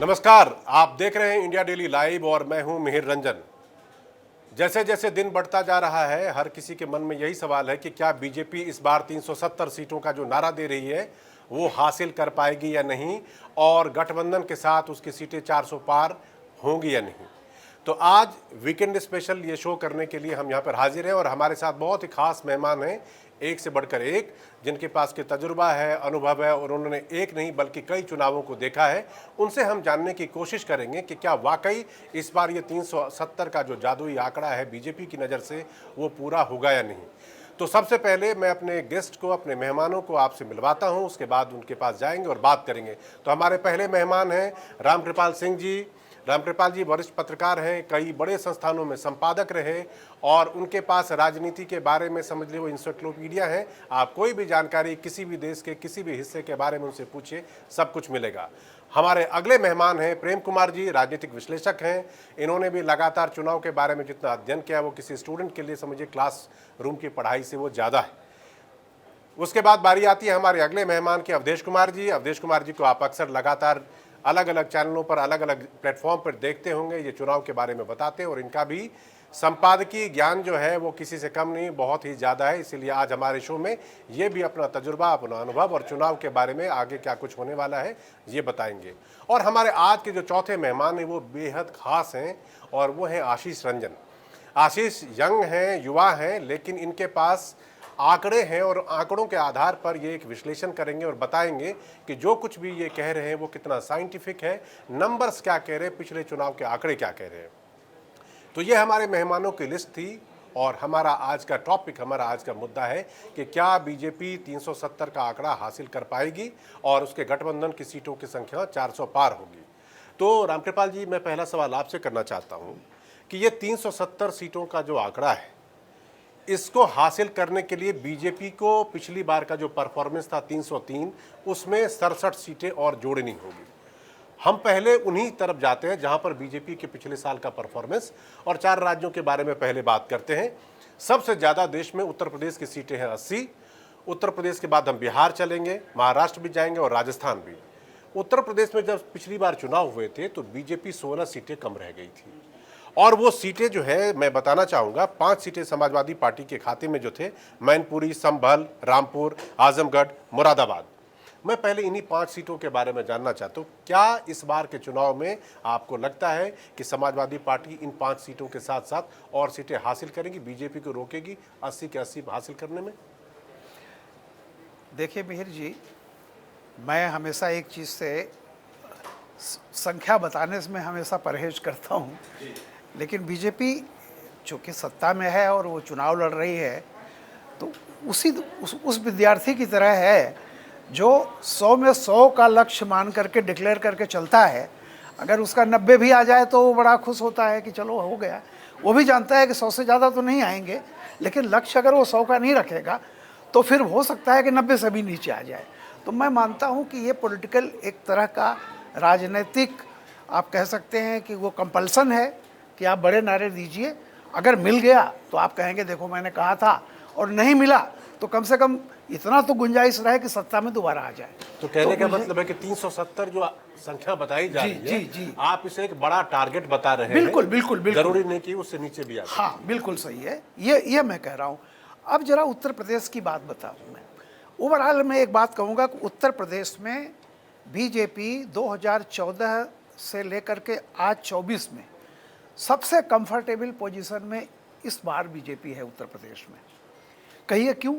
नमस्कार, आप देख रहे हैं इंडिया डेली लाइव और मैं हूं मिहिर रंजन। जैसे जैसे दिन बढ़ता जा रहा है, हर किसी के मन में यही सवाल है कि क्या बीजेपी इस बार 370 सीटों का जो नारा दे रही है वो हासिल कर पाएगी या नहीं, और गठबंधन के साथ उसकी सीटें 400 पार होंगी या नहीं। तो आज वीकेंड स्पेशल ये शो करने के लिए हम यहाँ पर हाजिर हैं और हमारे साथ बहुत ही खास मेहमान हैं, एक से बढ़कर एक, जिनके पास के तजुर्बा है, अनुभव है और उन्होंने एक नहीं बल्कि कई चुनावों को देखा है। उनसे हम जानने की कोशिश करेंगे कि क्या वाकई इस बार ये 370 का जो जादुई आंकड़ा है बीजेपी की नज़र से वो पूरा होगा या नहीं। तो सबसे पहले मैं अपने गेस्ट को, अपने मेहमानों को आपसे मिलवाता हूं, उसके बाद उनके पास जाएंगे और बात करेंगे। तो हमारे पहले मेहमान हैं रामकृपाल सिंह जी। रामकृपाल जी वरिष्ठ पत्रकार हैं, कई बड़े संस्थानों में संपादक रहे और उनके पास राजनीति के बारे में समझ लीजिए वो इंसाइक्लोपीडिया है। आप कोई भी जानकारी किसी भी देश के किसी भी हिस्से के बारे में उनसे पूछिए, सब कुछ मिलेगा। हमारे अगले मेहमान हैं प्रेम कुमार जी, राजनीतिक विश्लेषक हैं। इन्होंने भी लगातार चुनाव के बारे में जितना अध्ययन किया वो किसी स्टूडेंट के लिए समझिए क्लास रूम की पढ़ाई से वो ज़्यादा है। उसके बाद बारी आती है हमारे अगले मेहमान की, अवधेश कुमार जी। अवधेश कुमार जी को आप अक्सर लगातार अलग अलग चैनलों पर, अलग अलग प्लेटफॉर्म पर देखते होंगे, ये चुनाव के बारे में बताते हैं और इनका भी संपादकीय ज्ञान जो है वो किसी से कम नहीं, बहुत ही ज़्यादा है। इसीलिए आज हमारे शो में ये भी अपना तजुर्बा, अपना अनुभव और चुनाव के बारे में आगे क्या कुछ होने वाला है ये बताएंगे। और हमारे आज के जो चौथे मेहमान हैं वो बेहद खास हैं और वो हैं आशीष रंजन। आशीष यंग हैं, युवा हैं, लेकिन इनके पास आंकड़े हैं और आंकड़ों के आधार पर ये एक विश्लेषण करेंगे और बताएंगे कि जो कुछ भी ये कह रहे हैं वो कितना साइंटिफिक है, नंबर्स क्या कह रहे हैं, पिछले चुनाव के आंकड़े क्या कह रहे हैं। तो ये हमारे मेहमानों की लिस्ट थी और हमारा आज का टॉपिक, हमारा आज का मुद्दा है कि क्या बीजेपी 370 का आंकड़ा हासिल कर पाएगी और उसके गठबंधन की सीटों की संख्या 400 पार होगी। तो रामकृपाल जी, मैं पहला सवाल आपसे करना चाहता हूँ कि ये 370 सीटों का जो आंकड़ा है, इसको हासिल करने के लिए बीजेपी को पिछली बार का जो परफॉर्मेंस था 303, उसमें 67 सीटें और जोड़नी होगी। हम पहले उन्हीं तरफ जाते हैं जहां पर बीजेपी के पिछले साल का परफॉर्मेंस, और 4 राज्यों के बारे में पहले बात करते हैं। सबसे ज़्यादा देश में उत्तर प्रदेश की सीटें हैं 80। उत्तर प्रदेश के बाद हम बिहार चलेंगे, महाराष्ट्र भी जाएंगे और राजस्थान भी। उत्तर प्रदेश में जब पिछली बार चुनाव हुए थे तो बीजेपी 16 सीटें कम रह गई थी और वो सीटें जो है मैं बताना चाहूँगा, 5 सीटें समाजवादी पार्टी के खाते में जो थे, मैनपुरी, संभल, रामपुर, आजमगढ़, मुरादाबाद। मैं पहले इन्हीं 5 सीटों के बारे में जानना चाहता हूँ, क्या इस बार के चुनाव में आपको लगता है कि समाजवादी पार्टी इन 5 सीटों के साथ साथ और सीटें हासिल करेगी, बीजेपी को रोकेगी 80 के 80 हासिल करने में? देखिए मिहिर जी, मैं हमेशा एक चीज़ से संख्या बताने से मैं हमेशा परहेज करता हूँ, लेकिन बीजेपी चूँकि सत्ता में है और वो चुनाव लड़ रही है, तो उस विद्यार्थी की तरह है जो 100 में 100 का लक्ष्य मान करके डिक्लेयर करके चलता है। अगर उसका 90 भी आ जाए तो वो बड़ा खुश होता है कि चलो हो गया। वो भी जानता है कि 100 से ज़्यादा तो नहीं आएंगे, लेकिन लक्ष्य अगर वो 100 का नहीं रखेगा तो फिर हो सकता है कि 90 से भी नीचे आ जाए। तो मैं मानता हूँ कि ये पॉलिटिकल एक तरह का राजनीतिक, आप कह सकते हैं कि वो कंपल्सन है कि आप बड़े नारे दीजिए। अगर मिल गया तो आप कहेंगे देखो मैंने कहा था, और नहीं मिला तो कम से कम इतना तो गुंजाइश रहे कि सत्ता में दोबारा आ जाए। तो कहने का मतलब है कि 370 जो संख्या बताई जा रही है, जी, आप इसे एक बड़ा टारगेट बता रहे हैं। बिल्कुल बिल्कुल बिल्कुल, जरूरी नहीं कि उससे नीचे भी आ जाए। हाँ बिल्कुल सही है, ये मैं कह रहा हूँ। अब जरा उत्तर प्रदेश की बात बताऊँ मैं। ओवरऑल मैं एक बात कहूँगा कि उत्तर प्रदेश में बीजेपी 2014 से लेकर के आज 24 में सबसे कंफर्टेबल पोजीशन में इस बार बीजेपी है उत्तर प्रदेश में। कहिए क्यों?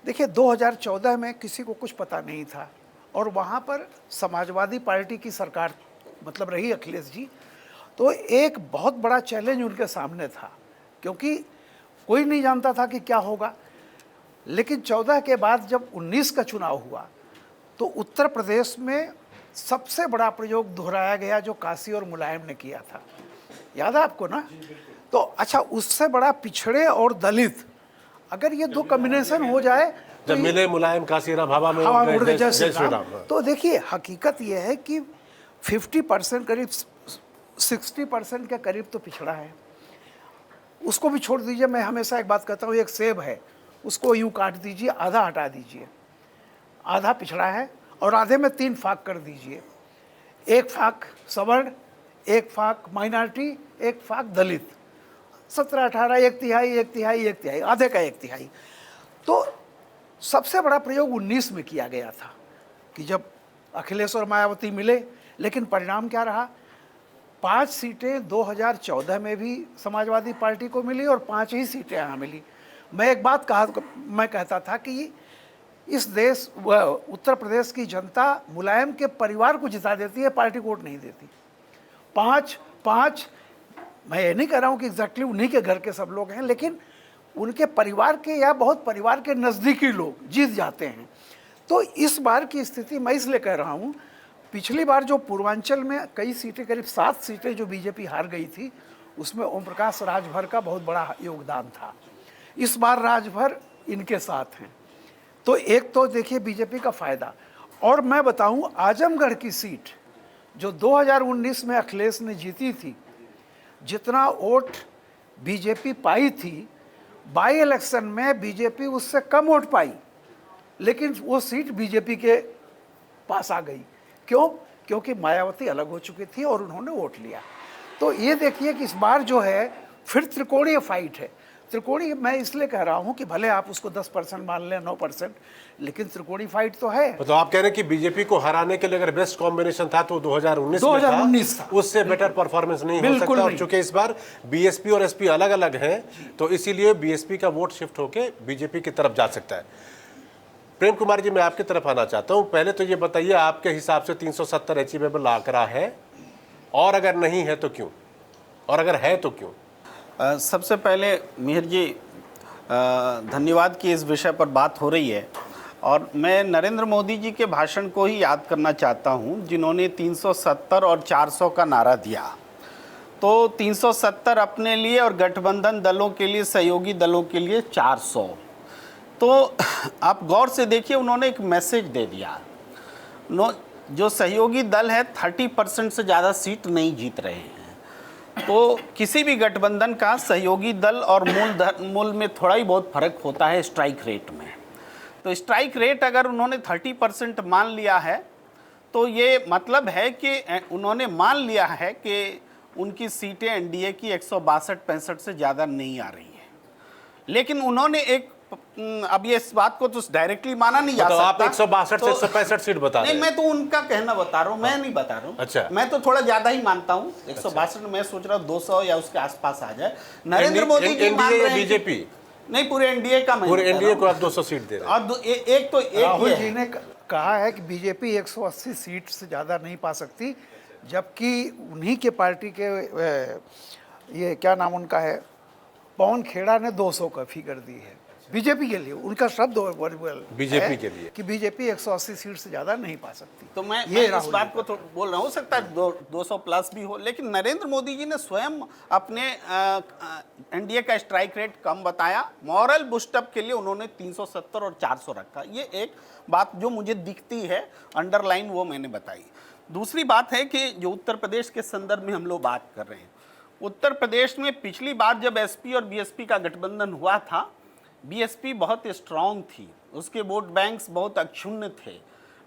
देखिए 2014 में किसी को कुछ पता नहीं था और वहाँ पर समाजवादी पार्टी की सरकार मतलब रही अखिलेश जी, तो एक बहुत बड़ा चैलेंज उनके सामने था क्योंकि कोई नहीं जानता था कि क्या होगा। लेकिन 14 के बाद जब 19 का चुनाव हुआ तो उत्तर प्रदेश में सबसे बड़ा प्रयोग दोहराया गया जो काशी और मुलायम ने किया था, याद है आपको ना? तो अच्छा, उससे बड़ा पिछड़े और दलित, अगर ये दो कॉम्बिनेशन हो जाए जब मिले मुलायम काशीराम हवा में उड़ गए जय श्री श्री राम। राम। तो देखिए हकीकत ये है कि 50% करीब 60% के करीब तो पिछड़ा है। उसको भी छोड़ दीजिए, मैं हमेशा एक बात कहता हूँ, एक सेब है उसको यूँ काट दीजिए, आधा हटा दीजिए, आधा पिछड़ा है और आधे में 3 फाक कर दीजिए। एक फाक सवर्ण, एक फाक माइनॉरिटी, एक फाक दलित, 17-18, एक तिहाई, एक तिहाई, एक तिहाई, आधे का एक तिहाई। तो सबसे बड़ा प्रयोग 19 में किया गया था कि जब अखिलेश और मायावती मिले, लेकिन परिणाम क्या रहा? 5 सीटें 2014 में भी समाजवादी पार्टी को मिली और 5 ही सीटें यहाँ मिली। मैं एक बात मैं कहता था कि इस देश व उत्तर प्रदेश की जनता मुलायम के परिवार को जिता देती है, पार्टी को वोट नहीं देती। 5 मैं ये नहीं कह रहा हूँ कि एग्जैक्टली उन्हीं के घर के सब लोग हैं, लेकिन उनके परिवार के या बहुत परिवार के नज़दीकी लोग जीत जाते हैं। तो इस बार की स्थिति मैं इसलिए कह रहा हूँ, पिछली बार जो पूर्वांचल में कई सीटें, करीब 7 सीटें जो बीजेपी हार गई थी, उसमें ओम प्रकाश राजभर का बहुत बड़ा योगदान था। इस बार राजभर इनके साथ हैं, तो एक तो देखिए बीजेपी का फायदा। और मैं बताऊं, आजमगढ़ की सीट जो 2019 में अखिलेश ने जीती थी, जितना वोट बीजेपी पाई थी, बाई इलेक्शन में बीजेपी उससे कम वोट पाई, लेकिन वो सीट बीजेपी के पास आ गई। क्यों? क्योंकि मायावती अलग हो चुकी थी और उन्होंने वोट लिया। तो ये देखिए कि इस बार जो है फिर त्रिकोणीय फाइट है। त्रिकोणीय मैं इसलिए कह रहा हूं कि भले आप उसको 10% मान लें, 9%, लेकिन त्रिकोणीय फाइट तो है। मतलब आप कह रहे हैं कि बीजेपी को हराने के लिए अगर बेस्ट कॉम्बिनेशन था तो 2019 था, उससे बेटर परफॉर्मेंस नहीं हो सकता। और चूंकि इस बार बीएसपी और एसपी अलग अलग हैं, तो इसीलिए बीएसपी का वोट शिफ्ट होकर बीजेपी की तरफ जा सकता है। प्रेम कुमार जी, मैं आपकी तरफ आना चाहता हूं। पहले तो ये बताइए, आपके हिसाब से 370 अचीवेबल आंकड़ा है, और अगर नहीं है तो क्यों, और अगर है तो क्यों? सबसे पहले मिहिर जी, धन्यवाद कि इस विषय पर बात हो रही है। और मैं नरेंद्र मोदी जी के भाषण को ही याद करना चाहता हूं, जिन्होंने 370 और 400 का नारा दिया। तो 370 अपने लिए और गठबंधन दलों के लिए, सहयोगी दलों के लिए 400। तो आप गौर से देखिए, उन्होंने एक मैसेज दे दिया। जो सहयोगी दल है 30% से ज़्यादा सीट नहीं जीत रहे हैं। तो किसी भी गठबंधन का सहयोगी दल और मूल में थोड़ा ही बहुत फर्क होता है स्ट्राइक रेट में। तो स्ट्राइक रेट अगर उन्होंने 30% मान लिया है, तो ये मतलब है कि उन्होंने मान लिया है कि उनकी सीटें एनडीए की 162-65 से ज़्यादा नहीं आ रही हैं। लेकिन उन्होंने अब ये इस बात को तो डायरेक्टली माना नहीं जा सकता। आप 162 से 165 सीट बता रहे हैं। नहीं, मैं तो उनका कहना बता रहा हूँ, मैं नहीं बता रहा हूँ। अच्छा, मैं तो थोड़ा ज्यादा ही मानता हूँ। 162 मैं सोच रहा हूँ 200 या उसके आसपास आ जाए। नरेंद्र मोदी जी मान रहे हैं बीजेपी नहीं, पूरे एनडीए का, पूरे एनडीए को आप 200 सीट दे रहे हैं। और एक राहुल जी ने कहा है कि बीजेपी 180 सीट से ज़्यादा नहीं पा सकती, जबकि उन्हीं के पार्टी के ये क्या नाम उनका है, पवन खेड़ा ने 200 का फिगर दी है बीजेपी के लिए। उनका शब्द बीजेपी के लिए कि बीजेपी 180 सीट से ज़्यादा नहीं पा सकती। तो मैं इस बात को तो बोल रहा हूँ, हो सकता है 200 प्लस भी हो, लेकिन नरेंद्र मोदी जी ने स्वयं अपने एनडीए का स्ट्राइक रेट कम बताया। मॉरल बूस्टअप के लिए उन्होंने 370 और 400 रखा। ये एक बात जो मुझे दिखती है अंडरलाइन, वो मैंने बताई। दूसरी बात है कि जो उत्तर प्रदेश के संदर्भ में हम लोग बात कर रहे हैं, उत्तर प्रदेश में पिछली बार जब एसपी और बीएसपी का गठबंधन हुआ था, बीएसपी बहुत स्ट्रांग थी, उसके वोट बैंक्स बहुत अक्षुण्ण थे।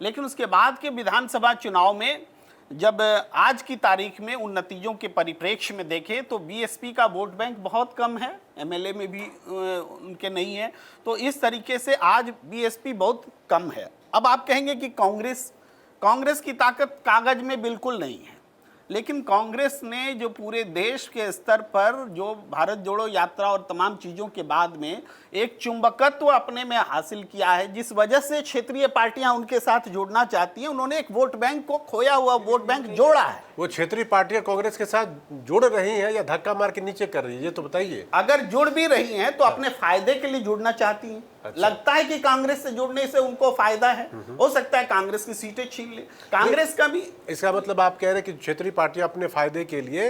लेकिन उसके बाद के विधानसभा चुनाव में जब आज की तारीख में उन नतीजों के परिप्रेक्ष्य में देखें तो बीएसपी का वोट बैंक बहुत कम है, एमएलए में भी उनके नहीं है। तो इस तरीके से आज बीएसपी बहुत कम है। अब आप कहेंगे कि कांग्रेस की ताकत कागज में बिल्कुल नहीं है, लेकिन कांग्रेस ने जो पूरे देश के स्तर पर जो भारत जोड़ो यात्रा और तमाम चीज़ों के बाद में एक चुंबकत्व अपने में हासिल किया है, जिस वजह से क्षेत्रीय पार्टियां उनके साथ जुड़ना चाहती हैं। उन्होंने एक वोट बैंक को, खोया हुआ वोट बैंक जोड़ा है। वो क्षेत्रीय पार्टियां कांग्रेस के साथ जुड़ रही हैं या धक्का मार के नीचे कर रही है, ये तो बताइए। अगर जुड़ भी रही हैं तो अपने फायदे के लिए जुड़ना चाहती हैं। अच्छा। लगता है कि कांग्रेस से जुड़ने से उनको फायदा है, हो सकता है कांग्रेस की सीटें छीन ले, कांग्रेस का भी। इसका मतलब आप कह रहे हैं कि क्षेत्रीय पार्टियां अपने फायदे के लिए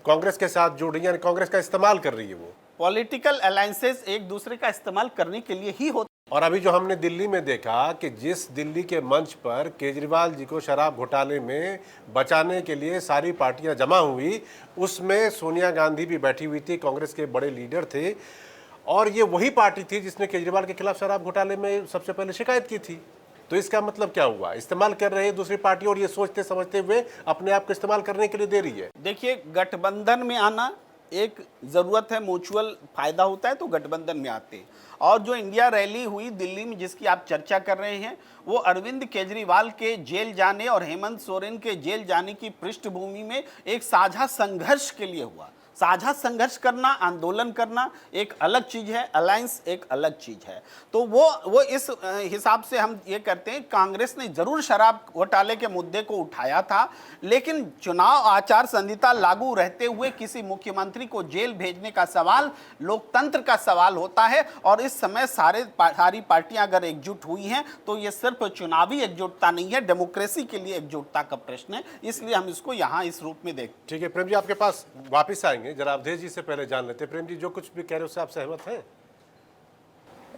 कांग्रेस के साथ जुड़ रही है, कांग्रेस का इस्तेमाल कर रही है। वो पॉलिटिकल अलायंसेस एक दूसरे का इस्तेमाल करने के लिए ही होते। और अभी जो हमने दिल्ली में देखा कि जिस दिल्ली के मंच पर केजरीवाल जी को शराब घोटाले में बचाने के लिए सारी पार्टियां जमा हुई, उसमें सोनिया गांधी भी बैठी हुई थी, कांग्रेस के बड़े लीडर थे, और ये वही पार्टी थी जिसने केजरीवाल के खिलाफ शराब घोटाले में सबसे पहले शिकायत की थी। तो इसका मतलब क्या हुआ? इस्तेमाल कर रहे हैं दूसरी पार्टी और ये सोचते समझते हुए अपने आप को इस्तेमाल करने के लिए दे रही है। देखिए, गठबंधन में आना एक ज़रूरत है, म्यूचुअल फायदा होता है तो गठबंधन में आते हैं। और जो इंडिया रैली हुई दिल्ली में जिसकी आप चर्चा कर रहे हैं, वो अरविंद केजरीवाल के जेल जाने और हेमंत सोरेन के जेल जाने की पृष्ठभूमि में एक साझा संघर्ष के लिए हुआ। साझा संघर्ष करना, आंदोलन करना एक अलग चीज़ है, अलायंस एक अलग चीज़ है। तो वो इस हिसाब से हम ये करते हैं, कांग्रेस ने जरूर शराब घोटाले के मुद्दे को उठाया था, लेकिन चुनाव आचार संहिता लागू रहते हुए किसी मुख्यमंत्री को जेल भेजने का सवाल लोकतंत्र का सवाल होता है। और इस समय सारी पार्टियां अगर एकजुट हुई हैं तो ये सिर्फ चुनावी एकजुटता नहीं है, डेमोक्रेसी के लिए एकजुटता का प्रश्न है। इसलिए हम इसको यहाँ इस रूप में देखते हैं। ठीक है, प्रेम जी आपके पास वापिस आएंगे, जरा अवधेश जी से पहले जान लेते हैं। प्रेम जी जो कुछ भी कह रहे हो उससे आप सहमत हैं?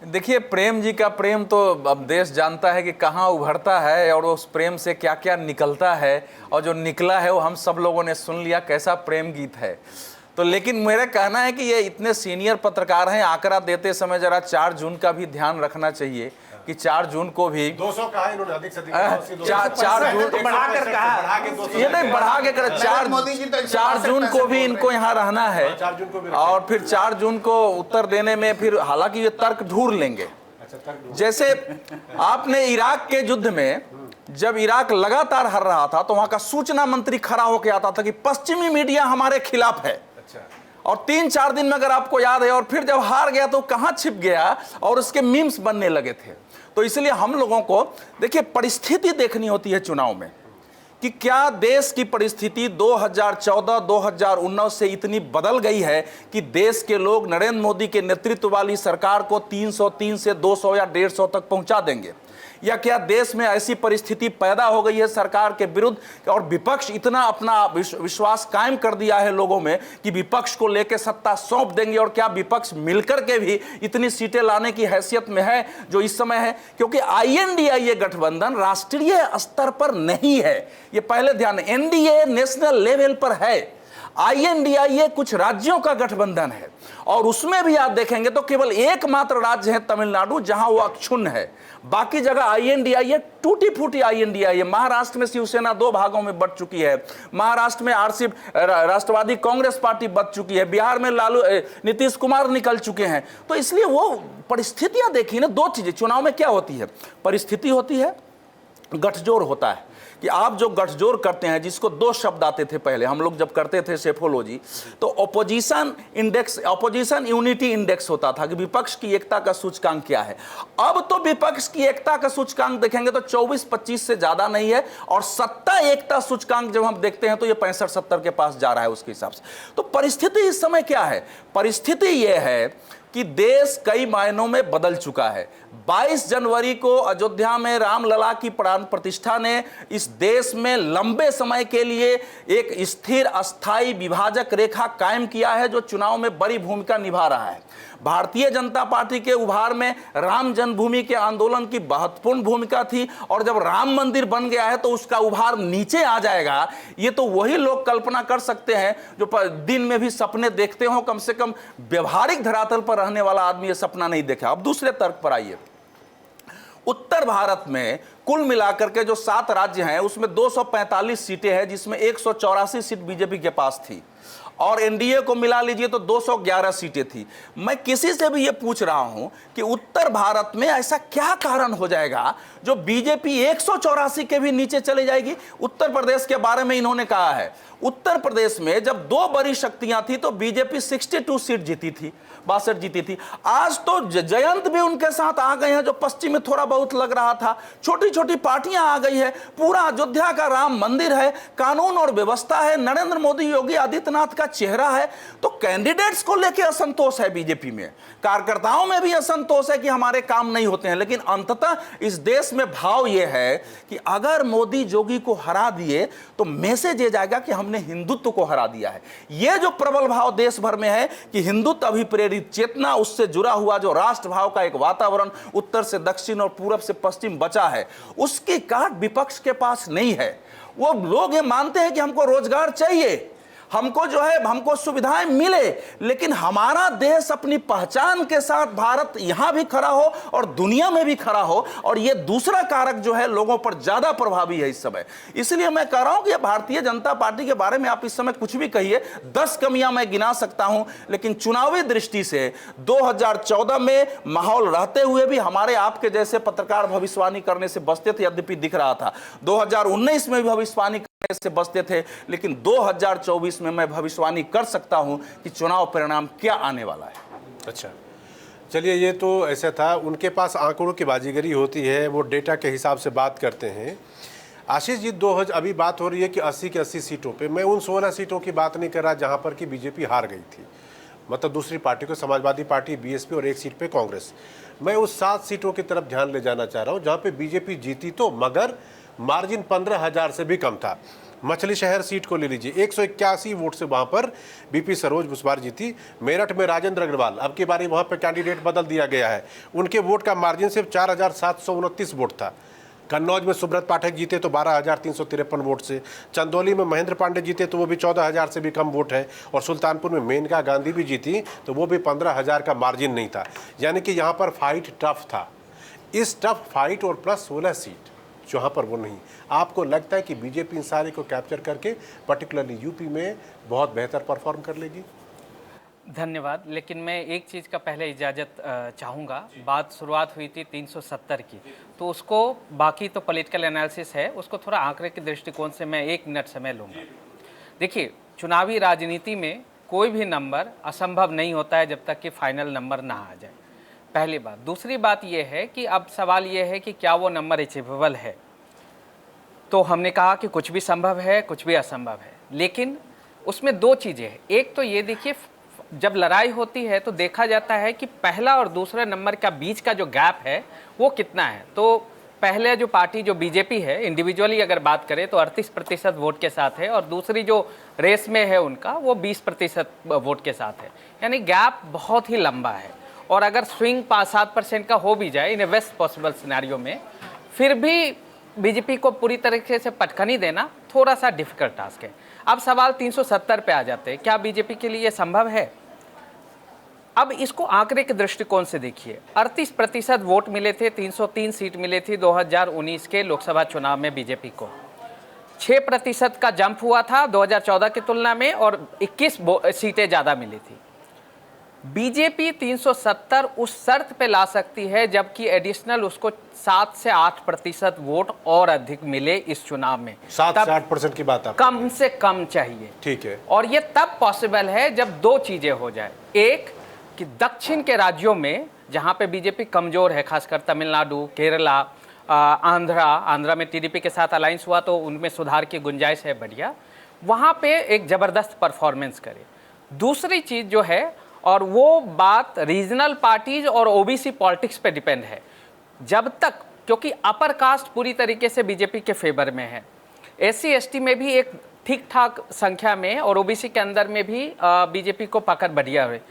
देखिए, प्रेम जी का प्रेम तो अब देश जानता है कि कहाँ उभरता है और उस प्रेम से क्या क्या निकलता है, और जो निकला है वो हम सब लोगों ने सुन लिया, कैसा प्रेम गीत है। तो लेकिन मेरा कहना है कि ये इतने सीनियर पत्रकार हैं, आंकड़ा देते समय जरा 4 जून का भी ध्यान रखना चाहिए कि 4 जून को भी 200 कहा है इन्होंने, अधिक से अधिक 4 जून बढ़ाकर कहा, ये नहीं बढ़ा के कर 4 जून को भी इनको यहाँ रहना है। 4 जून को भी और फिर 4 जून को उत्तर देने में फिर हालांकि ये तर्क ढूंढ लेंगे। जैसे आपने इराक के युद्ध में जब इराक लगातार हार रहा था तो वहां का सूचना मंत्री खड़ा होकर आता था कि पश्चिमी मीडिया हमारे खिलाफ है, और 3-4 दिन में अगर आपको याद है, और फिर जब हार गया तो कहां छिप गया और उसके मीम्स बनने लगे थे। तो इसलिए हम लोगों को देखिए परिस्थिति देखनी होती है चुनाव में कि क्या देश की परिस्थिति 2014-2019 से इतनी बदल गई है कि देश के लोग नरेंद्र मोदी के नेतृत्व वाली सरकार को 303 से 200 या 150 तक पहुंचा देंगे, या क्या देश में ऐसी परिस्थिति पैदा हो गई है सरकार के विरुद्ध और विपक्ष इतना अपना विश्वास कायम कर दिया है लोगों में कि विपक्ष को लेकर सत्ता सौंप देंगे, और क्या विपक्ष मिलकर के भी इतनी सीटें लाने की हैसियत में है जो इस समय है। क्योंकि INDIA गठबंधन राष्ट्रीय स्तर पर नहीं है, ये पहले ध्यान, NDA नेशनल लेवल पर है, INDIA कुछ राज्यों का गठबंधन है, और उसमें भी आप देखेंगे तो केवल एकमात्र राज्य है तमिलनाडु जहां वो अक्षुण्ण है, बाकी जगह INDIA टूटी फूटी INDIA। महाराष्ट्र में शिवसेना 2 भागों में बट चुकी है, महाराष्ट्र में RCP राष्ट्रवादी कांग्रेस पार्टी बच चुकी है, बिहार में नीतीश कुमार निकल चुके हैं। तो इसलिए वो परिस्थितियां देखिए ना, 2 चीजें चुनाव में क्या होती है, परिस्थिति होती है, गठजोड़ होता है कि आप जो गठजोड़ करते हैं, जिसको 2 शब्द आते थे पहले हम लोग जब करते थे सेफोलॉजी, तो opposition index, opposition unity index होता था कि विपक्ष की एकता का सूचकांक क्या है। अब तो विपक्ष की एकता का सूचकांक देखेंगे तो 24-25 से ज्यादा नहीं है, और सत्ता एकता सूचकांक जब हम देखते हैं तो ये 65-70 के पास जा रहा है उसके हिसाब से। तो परिस्थिति इस समय क्या है, परिस्थिति यह है कि देश कई मायनों में बदल चुका है। 22 जनवरी को अयोध्या में रामलला की प्राण प्रतिष्ठा ने इस देश में लंबे समय के लिए एक स्थिर अस्थायी विभाजक रेखा कायम किया है, जो चुनाव में बड़ी भूमिका निभा रहा है। भारतीय जनता पार्टी के उभार में राम जन्मभूमि के आंदोलन की महत्वपूर्ण भूमिका थी, और जब राम मंदिर बन गया है तो उसका उभार नीचे आ जाएगा। ये तो वही लोग कल्पना कर सकते हैं जो दिन में भी सपने देखते हो, कम से कम व्यवहारिक धरातल पर रहने वाला आदमी ये सपना नहीं देखा। अब दूसरे तर्क पर आइए, उत्तर भारत में कुल मिलाकर के जो 7 राज्य हैं उसमें 245 सीटें हैं, जिसमें 184 सीट बीजेपी के पास थी, और NDA को मिला लीजिए तो 211 सीटें थी। मैं किसी से भी ये पूछ रहा हूं कि उत्तर भारत में ऐसा क्या कारण हो जाएगा जो बीजेपी 184 के भी नीचे चली जाएगी। उत्तर प्रदेश के बारे में इन्होंने कहा है, उत्तर प्रदेश में जब 2 बड़ी शक्तियां थी तो बीजेपी 62 सीट जीती थी, 62 जीती थी। आज तो जयंत भी उनके साथ आ गए हैं, जो पश्चिम में थोड़ा बहुत लग रहा था, छोटी छोटी पार्टियां आ गई है, पूरा अयोध्या का राम मंदिर है, कानून और व्यवस्था है, नरेंद्र मोदी योगी आदित्यनाथ का चेहरा है। तो कैंडिडेट्स को लेकर असंतोष है बीजेपी में, कार्यकर्ताओं में भी असंतोष है कि हमारे काम नहीं होते हैं, लेकिन अंततः इस देश में भाव यह है कि अगर मोदी जोगी को हरा दिए तो मैसेज ये जाएगा कि हमने हिंदुत्व को हरा दिया है। यह जो प्रबल भाव देश भर में है कि हिंदुत्व अभिप्रेरित चेतना, उससे जुड़ा हुआ जो राष्ट्र भाव का एक वातावरण उत्तर से दक्षिण और पूरब से पश्चिम बचा है, उसकी काट विपक्ष के पास नहीं है। वो लोग ये मानते हैं कि हमको रोजगार चाहिए, हमको जो है हमको सुविधाएं मिले, लेकिन हमारा देश अपनी पहचान के साथ भारत यहां भी खड़ा हो और दुनिया में भी खड़ा हो, और ये दूसरा कारक जो है लोगों पर ज्यादा प्रभावी है इस समय। इसलिए मैं कह रहा हूं कि भारतीय जनता पार्टी के बारे में आप इस समय कुछ भी कहिए, 10 कमियां मैं गिना सकता हूं, लेकिन चुनावी दृष्टि से 2014 में माहौल रहते हुए भी हमारे आपके जैसे पत्रकार भविष्यवाणी करने से बचते थे, यद्यपि दिख रहा था। 2019 में भी भविष्यवाणी करने से बचते थे, लेकिन 2024 में मैं भविष्यवाणी कर सकता हूं कि चुनाव परिणाम क्या आने वाला है। अच्छा, चलिए, ये तो ऐसा था, उनके पास आंकड़ों की बाजीगरी होती है, वो डेटा के हिसाब से बात करते हैं। आशीष जी, 2000 अभी बात हो रही है कि 80 की 80 सीटों पे, मैं उन 16 सीटों की बात नहीं कर रहा जहां पर कि बीजेपी हार गई थी, मतलब दूसरी पार्टी को, समाजवादी पार्टी, बीएसपी और एक सीट पे कांग्रेस। मैं उस 7 सीटों की तरफ ध्यान ले जाना चाह रहा हूं जहां पे बीजेपी जीती तो, मगर मार्जिन 15,000 से भी कम था। मछली शहर सीट को ले लीजिए, 181 वोट से वहां पर बीपी सरोज उस बार जीती। मेरठ में राजेंद्र अग्रवाल, अब की बारी वहां पर कैंडिडेट बदल दिया गया है, उनके वोट का मार्जिन सिर्फ 4,729 वोट था। कन्नौज में सुब्रत पाठक जीते तो 12,353 वोट से। चंदौली में महेंद्र पांडे जीते तो वो भी 14,000 से भी कम वोट है। और सुल्तानपुर में मेनका गांधी भी जीती तो वो भी 15,000 का मार्जिन नहीं था। यानी कि यहाँ पर फाइट टफ था। इस टफ फाइट और प्लस 16 सीट जहाँ पर वो नहीं, आपको लगता है कि बीजेपी इन सारे को कैप्चर करके पर्टिकुलरली यूपी में बहुत बेहतर परफॉर्म कर लेगी? धन्यवाद, लेकिन मैं एक चीज़ का पहले इजाज़त चाहूँगा। बात शुरुआत हुई थी 370 की, तो उसको, बाकी तो पॉलिटिकल एनालिसिस है, उसको थोड़ा आंकड़े के दृष्टिकोण से मैं 1 मिनट समय लूँगा। देखिए, चुनावी राजनीति में कोई भी नंबर असंभव नहीं होता है जब तक कि फाइनल नंबर ना आ जाए, पहली बात। दूसरी बात यह है कि अब सवाल ये है कि क्या वो नंबर अचीवेबल है। तो हमने कहा कि कुछ भी संभव है, कुछ भी असंभव है, लेकिन उसमें 2 चीज़ें हैं। एक तो ये देखिए, जब लड़ाई होती है तो देखा जाता है कि पहला और दूसरे नंबर का बीच का जो गैप है वो कितना है। तो पहले जो पार्टी जो बीजेपी है, इंडिविजुअली अगर बात करें तो 38% वोट के साथ है, और दूसरी जो रेस में है उनका वो 20% वोट के साथ है। यानी गैप बहुत ही लंबा है। और अगर स्विंग 7% का हो भी जाए इन ए बेस्ट पॉसिबल सिनेरियो में, फिर भी बीजेपी को पूरी तरीके से पटखनी देना थोड़ा सा डिफिकल्ट टास्क है। अब सवाल 370 पे आ जाते हैं, क्या बीजेपी के लिए संभव है? अब इसको आंकड़े के दृष्टिकोण से देखिए, 38% वोट मिले थे, 303 सीट मिले थी 2019 के लोकसभा चुनाव में बीजेपी को। 6% का जंप हुआ था 2014 की तुलना में, और 21 सीटें ज़्यादा मिली थी। बीजेपी 370 उस शर्त पे ला सकती है जबकि एडिशनल उसको 7 से 8% वोट और अधिक मिले इस चुनाव में। 7 से 8% की बात आप कम से कम चाहिए, ठीक है। और ये तब पॉसिबल है जब 2 चीजें हो जाए। एक कि दक्षिण के राज्यों में जहां पे बीजेपी कमजोर है, खासकर तमिलनाडु, केरला, आंध्रा में टीडीपी के साथ अलायंस हुआ तो उनमें सुधार की गुंजाइश है बढ़िया, वहां पे एक जबरदस्त परफॉर्मेंस करे। दूसरी चीज जो है, और वो बात रीजनल पार्टीज और ओबीसी पॉलिटिक्स पे डिपेंड है। जब तक, क्योंकि अपर कास्ट पूरी तरीके से बीजेपी के फेवर में है, एससी एसटी में भी एक ठीक ठाक संख्या में, और ओबीसी के अंदर में भी बीजेपी को पकड़ बढ़िया है।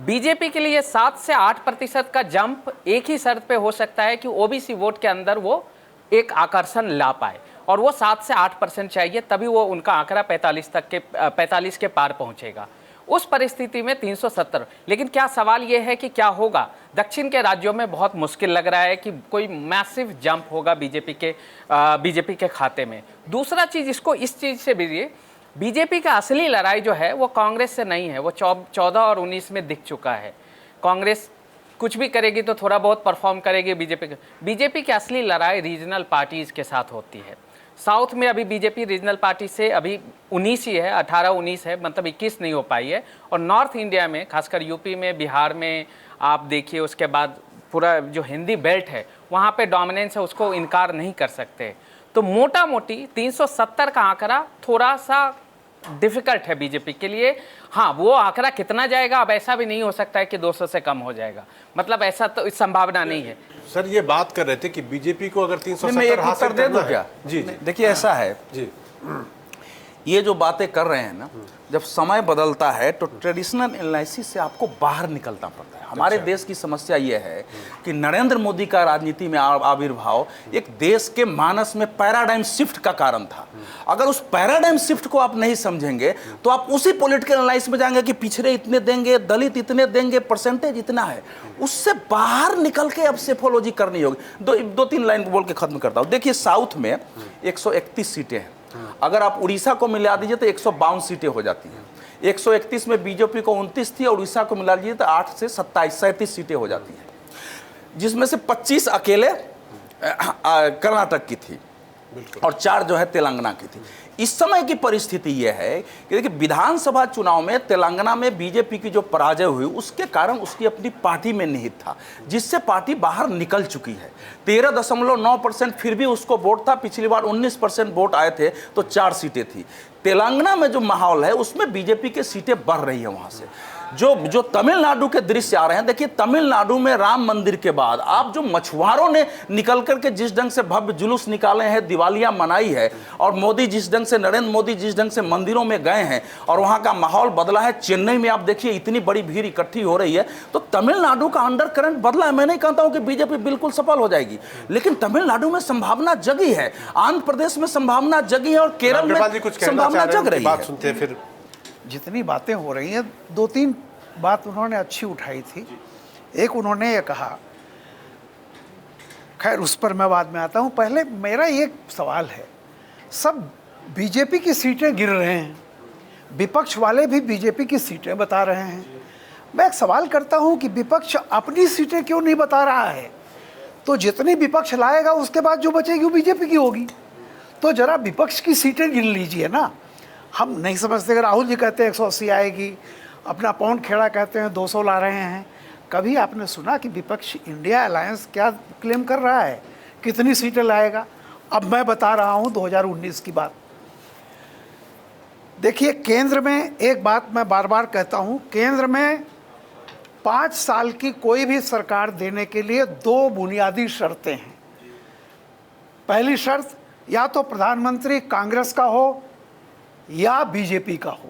बीजेपी के लिए 7 से 8% का जंप एक ही शर्त पे हो सकता है कि ओबीसी वोट के अंदर वो एक आकर्षण ला पाए, और वो 7 से 8% चाहिए, तभी वो उनका आंकड़ा 45 के पार पहुंचेगा। उस परिस्थिति में 370। लेकिन क्या सवाल ये है कि क्या होगा? दक्षिण के राज्यों में बहुत मुश्किल लग रहा है कि कोई मैसिव जंप होगा बीजेपी के खाते में। दूसरा चीज़, इसको इस चीज़ से भी, बीजेपी का असली लड़ाई जो है वो कांग्रेस से नहीं है, वो 14 और 19 में दिख चुका है। कांग्रेस कुछ भी करेगी तो थोड़ा बहुत परफॉर्म करेगी बीजेपी की असली लड़ाई रीजनल पार्टीज़ के साथ होती है। साउथ में अभी बीजेपी रीजनल पार्टी से अभी 19 ही है, 18-19 है, मतलब 21 नहीं हो पाई है। और नॉर्थ इंडिया में, खासकर यूपी में, बिहार में आप देखिए, उसके बाद पूरा जो हिंदी बेल्ट है वहाँ पे डोमिनेंस है, उसको इनकार नहीं कर सकते। तो मोटा मोटी 370 का आंकड़ा थोड़ा सा डिफिकल्ट है बीजेपी के लिए। हाँ, वो आंकड़ा कितना जाएगा, अब ऐसा भी नहीं हो सकता है कि 200 से कम हो जाएगा, मतलब ऐसा तो इस संभावना नहीं है। सर, ये बात कर रहे थे कि बीजेपी को अगर 370 मैं एक हासिल उत्तर दे दूं करना है, क्या? जी, देखिए, ऐसा है जी, ये जो बातें कर रहे हैं ना, जब समय बदलता है तो ट्रेडिशनल एनालिसिस से आपको बाहर निकलना पड़ता है। हमारे देश की समस्या ये है कि नरेंद्र मोदी का राजनीति में आविर्भाव एक देश के मानस में पैराडाइम शिफ्ट का कारण था। अगर उस पैराडाइम शिफ्ट को आप नहीं समझेंगे तो आप उसी पॉलिटिकल एनालिसिस में जाएंगे कि पिछड़े इतने देंगे, दलित इतने देंगे, परसेंटेज इतना है। उससे बाहर निकल के अब सेफोलॉजी करनी होगी। दो तीन लाइन बोल के खत्म करता हूँ। देखिए, साउथ में 131 सीटें हैं, अगर आप उड़ीसा को मिला दीजिए तो 152 सीटें हो जाती हैं। 131 में बीजेपी को 29 थी और उड़ीसा को मिला दीजिए तो 8 से 37 सीटें हो जाती हैं, जिसमें से 25 अकेले कर्नाटक की थी और 4 जो है तेलंगाना की थी। इस समय की परिस्थिति यह है कि देखिए, विधानसभा चुनाव में तेलंगाना में बीजेपी की जो पराजय हुई उसके कारण उसकी अपनी पार्टी में निहित था, जिससे पार्टी बाहर निकल चुकी है। 13.9% फिर भी उसको वोट था। पिछली बार 19% वोट आए थे तो 4 सीटें थी। तेलंगाना में जो माहौल है उसमें बीजेपी की सीटें बढ़ रही है। वहां से जो तमिलनाडु के दृश्य आ रहे हैं, देखिए तमिलनाडु में राम मंदिर के बाद आप जो मछुआरों ने निकल करके जिस ढंग से भव्य जुलूस निकाले हैं, दिवालियां मनाई है, और मोदी जिस ढंग से, नरेंद्र मोदी जिस ढंग से मंदिरों में गए हैं और वहां का माहौल बदला है। चेन्नई में आप देखिए इतनी बड़ी भीड़ इकट्ठी हो रही है, तो तमिलनाडु का अंडर करंट बदला है। मैं नहीं कहता हूं कि बीजेपी बिल्कुल सफल हो जाएगी, लेकिन तमिलनाडु में संभावना जगी है, आंध्र प्रदेश में संभावना जगी है और केरल में संभावना जग रही है। सुनते फिर जितनी बातें हो रही हैं, 2-3 बात उन्होंने अच्छी उठाई थी। एक उन्होंने ये कहा, खैर उस पर मैं बाद में आता हूँ, पहले मेरा एक सवाल है, सब बीजेपी की सीटें गिर रहे हैं, विपक्ष वाले भी बीजेपी की सीटें बता रहे हैं। मैं एक सवाल करता हूँ कि विपक्ष अपनी सीटें क्यों नहीं बता रहा है? तो जितनी विपक्ष लाएगा उसके बाद जो बचेगी वो बीजेपी की होगी। तो जरा विपक्ष की सीटें गिन लीजिए ना। हम नहीं समझते कि राहुल जी कहते हैं 180 आएगी, अपना पवन खेड़ा कहते हैं 200 ला रहे हैं। कभी आपने सुना कि विपक्ष इंडिया अलायंस क्या क्लेम कर रहा है, कितनी सीटें लाएगा? अब मैं बता रहा हूं 2019 की बात। देखिए, केंद्र में एक बात मैं बार बार कहता हूं, केंद्र में 5 साल की कोई भी सरकार देने के लिए 2 बुनियादी शर्तें हैं। पहली शर्त, या तो प्रधानमंत्री कांग्रेस का हो या बीजेपी का हो।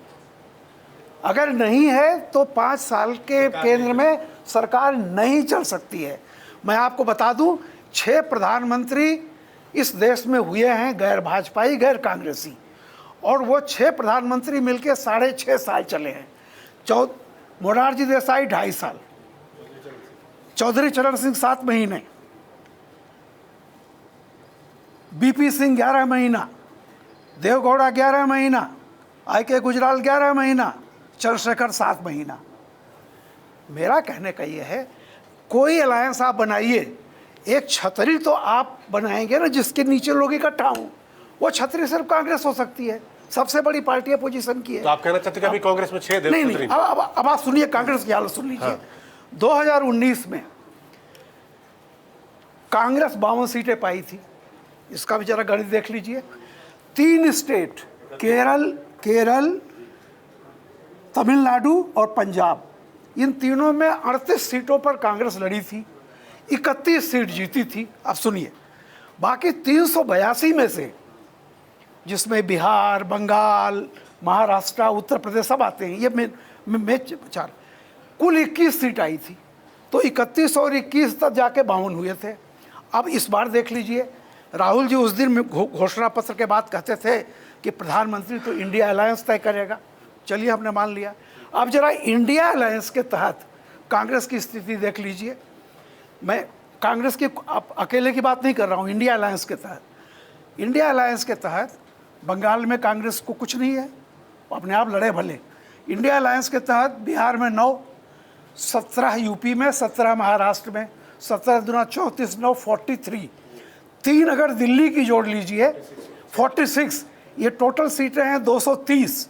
अगर नहीं है तो 5 साल के केंद्र में सरकार नहीं चल सकती है। मैं आपको बता दूं, 6 प्रधानमंत्री इस देश में हुए हैं, गैर भाजपाई, गैर कांग्रेसी, और वो 6 प्रधानमंत्री मिलकर 6.5 साल चले हैं। मोरारजी देसाई 2.5 साल, चौधरी चरण सिंह 7 महीने, बीपी सिंह 11 महीना, देवगौड़ा 11 महीना, IK गुजराल 11 महीना, चंद्रशेखर 7 महीना। मेरा कहने का ये है, कोई अलायंस आप बनाइए, एक छतरी तो आप बनाएंगे ना जिसके नीचे लोग इकट्ठा हों। वो छतरी सिर्फ कांग्रेस हो सकती है, सबसे बड़ी पार्टी अपोजिशन की है। तो आप कहना चाहते हैं कि अभी कांग्रेस में 6 नहीं, अब आप सुनिए, कांग्रेस की हालत सुन लीजिए। 2019 में कांग्रेस 52 सीटें पाई थी, इसका भी जरा गणित देख लीजिए। 3 स्टेट, केरल, तमिलनाडु और पंजाब, इन तीनों में 38 सीटों पर कांग्रेस लड़ी थी, 31 सीट जीती थी। अब सुनिए, बाकी 382 में से, जिसमें बिहार, बंगाल, महाराष्ट्र, उत्तर प्रदेश सब आते हैं, ये में 4, कुल 21 सीट आई थी। तो 31 और 21 तक जाके 52 हुए थे। अब इस बार देख लीजिए, राहुल जी उस दिन घोषणा पत्र के बाद कहते थे कि प्रधानमंत्री तो इंडिया अलायंस तय करेगा। चलिए, हमने मान लिया। अब जरा इंडिया अलायंस के तहत कांग्रेस की स्थिति देख लीजिए। मैं कांग्रेस की अकेले की बात नहीं कर रहा हूँ, इंडिया अलायंस के तहत। इंडिया अलायंस के तहत बंगाल में कांग्रेस को कुछ नहीं है, अपने आप लड़े भले। इंडिया अलायंस के तहत बिहार में 9, 17 यूपी में, 17 महाराष्ट्र में, 17 दूना 34, 9 43, 3 अगर दिल्ली की जोड़ लीजिए 46। ये टोटल सीटें हैं 230।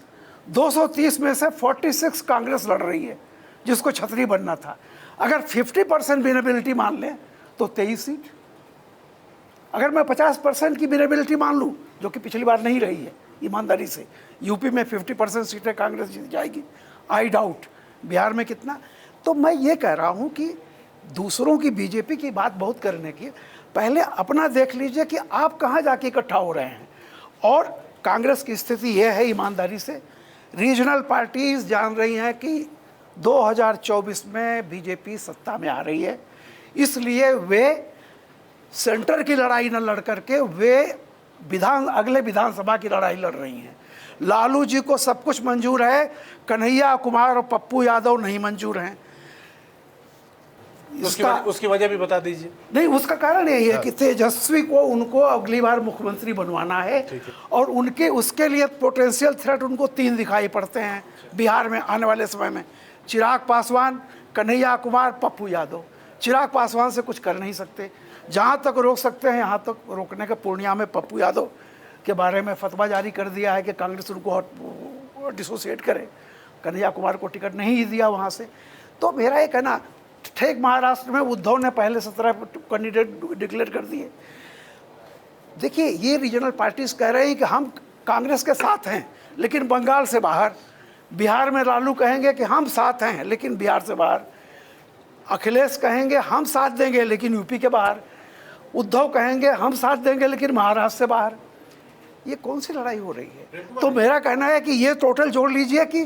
230 में से 46 कांग्रेस लड़ रही है, जिसको छतरी बनना था। अगर 50% विनेबिलिटी मान लें तो 23 सीट। अगर मैं 50% की विनेबिलिटी मान लूँ, जो कि पिछली बार नहीं रही है, ईमानदारी से, यूपी में 50% सीटें कांग्रेस जीत जाएगी, आई डाउट। बिहार में कितना? तो मैं ये कह रहा हूँ कि दूसरों की, बीजेपी की बात बहुत करने की, पहले अपना देख लीजिए कि आप कहाँ जाके इकट्ठा हो रहे हैं। और कांग्रेस की स्थिति यह है ईमानदारी से, रीजनल पार्टीज जान रही हैं कि 2024 में बीजेपी सत्ता में आ रही है, इसलिए वे सेंटर की लड़ाई न लड़ करके वे अगले विधानसभा की लड़ाई लड़ रही हैं। लालू जी को सब कुछ मंजूर है, कन्हैया कुमार और पप्पू यादव नहीं मंजूर हैं। उसकी वजह भी बता दीजिए। नहीं, उसका कारण यही है कि तेजस्वी को उनको अगली बार मुख्यमंत्री बनवाना है और उसके लिए पोटेंशियल थ्रेट उनको 3 दिखाई पड़ते हैं बिहार में आने वाले समय में, चिराग पासवान, कन्हैया कुमार, पप्पू यादव। चिराग पासवान से कुछ कर नहीं सकते, जहाँ तक रोक सकते हैं यहाँ तक रोकने के। पूर्णिया में पप्पू यादव के बारे में फतवा जारी कर दिया है कि कांग्रेस उनको डिसोसिएट करे, कन्हैया कुमार को टिकट नहीं दिया वहाँ से। तो मेरा ये कहना, ठीक महाराष्ट्र में उद्धव ने पहले 17 कैंडिडेट डिक्लेयर कर दिए। देखिए, ये रीजनल पार्टीज कह रहे हैं कि हम कांग्रेस के साथ हैं लेकिन बंगाल से बाहर। बिहार में लालू कहेंगे कि हम साथ हैं लेकिन बिहार से बाहर। अखिलेश कहेंगे हम साथ देंगे लेकिन यूपी के बाहर। उद्धव कहेंगे हम साथ देंगे लेकिन महाराष्ट्र से बाहर। ये कौन सी लड़ाई हो रही है? तो मेरा कहना है कि ये टोटल जोड़ लीजिए कि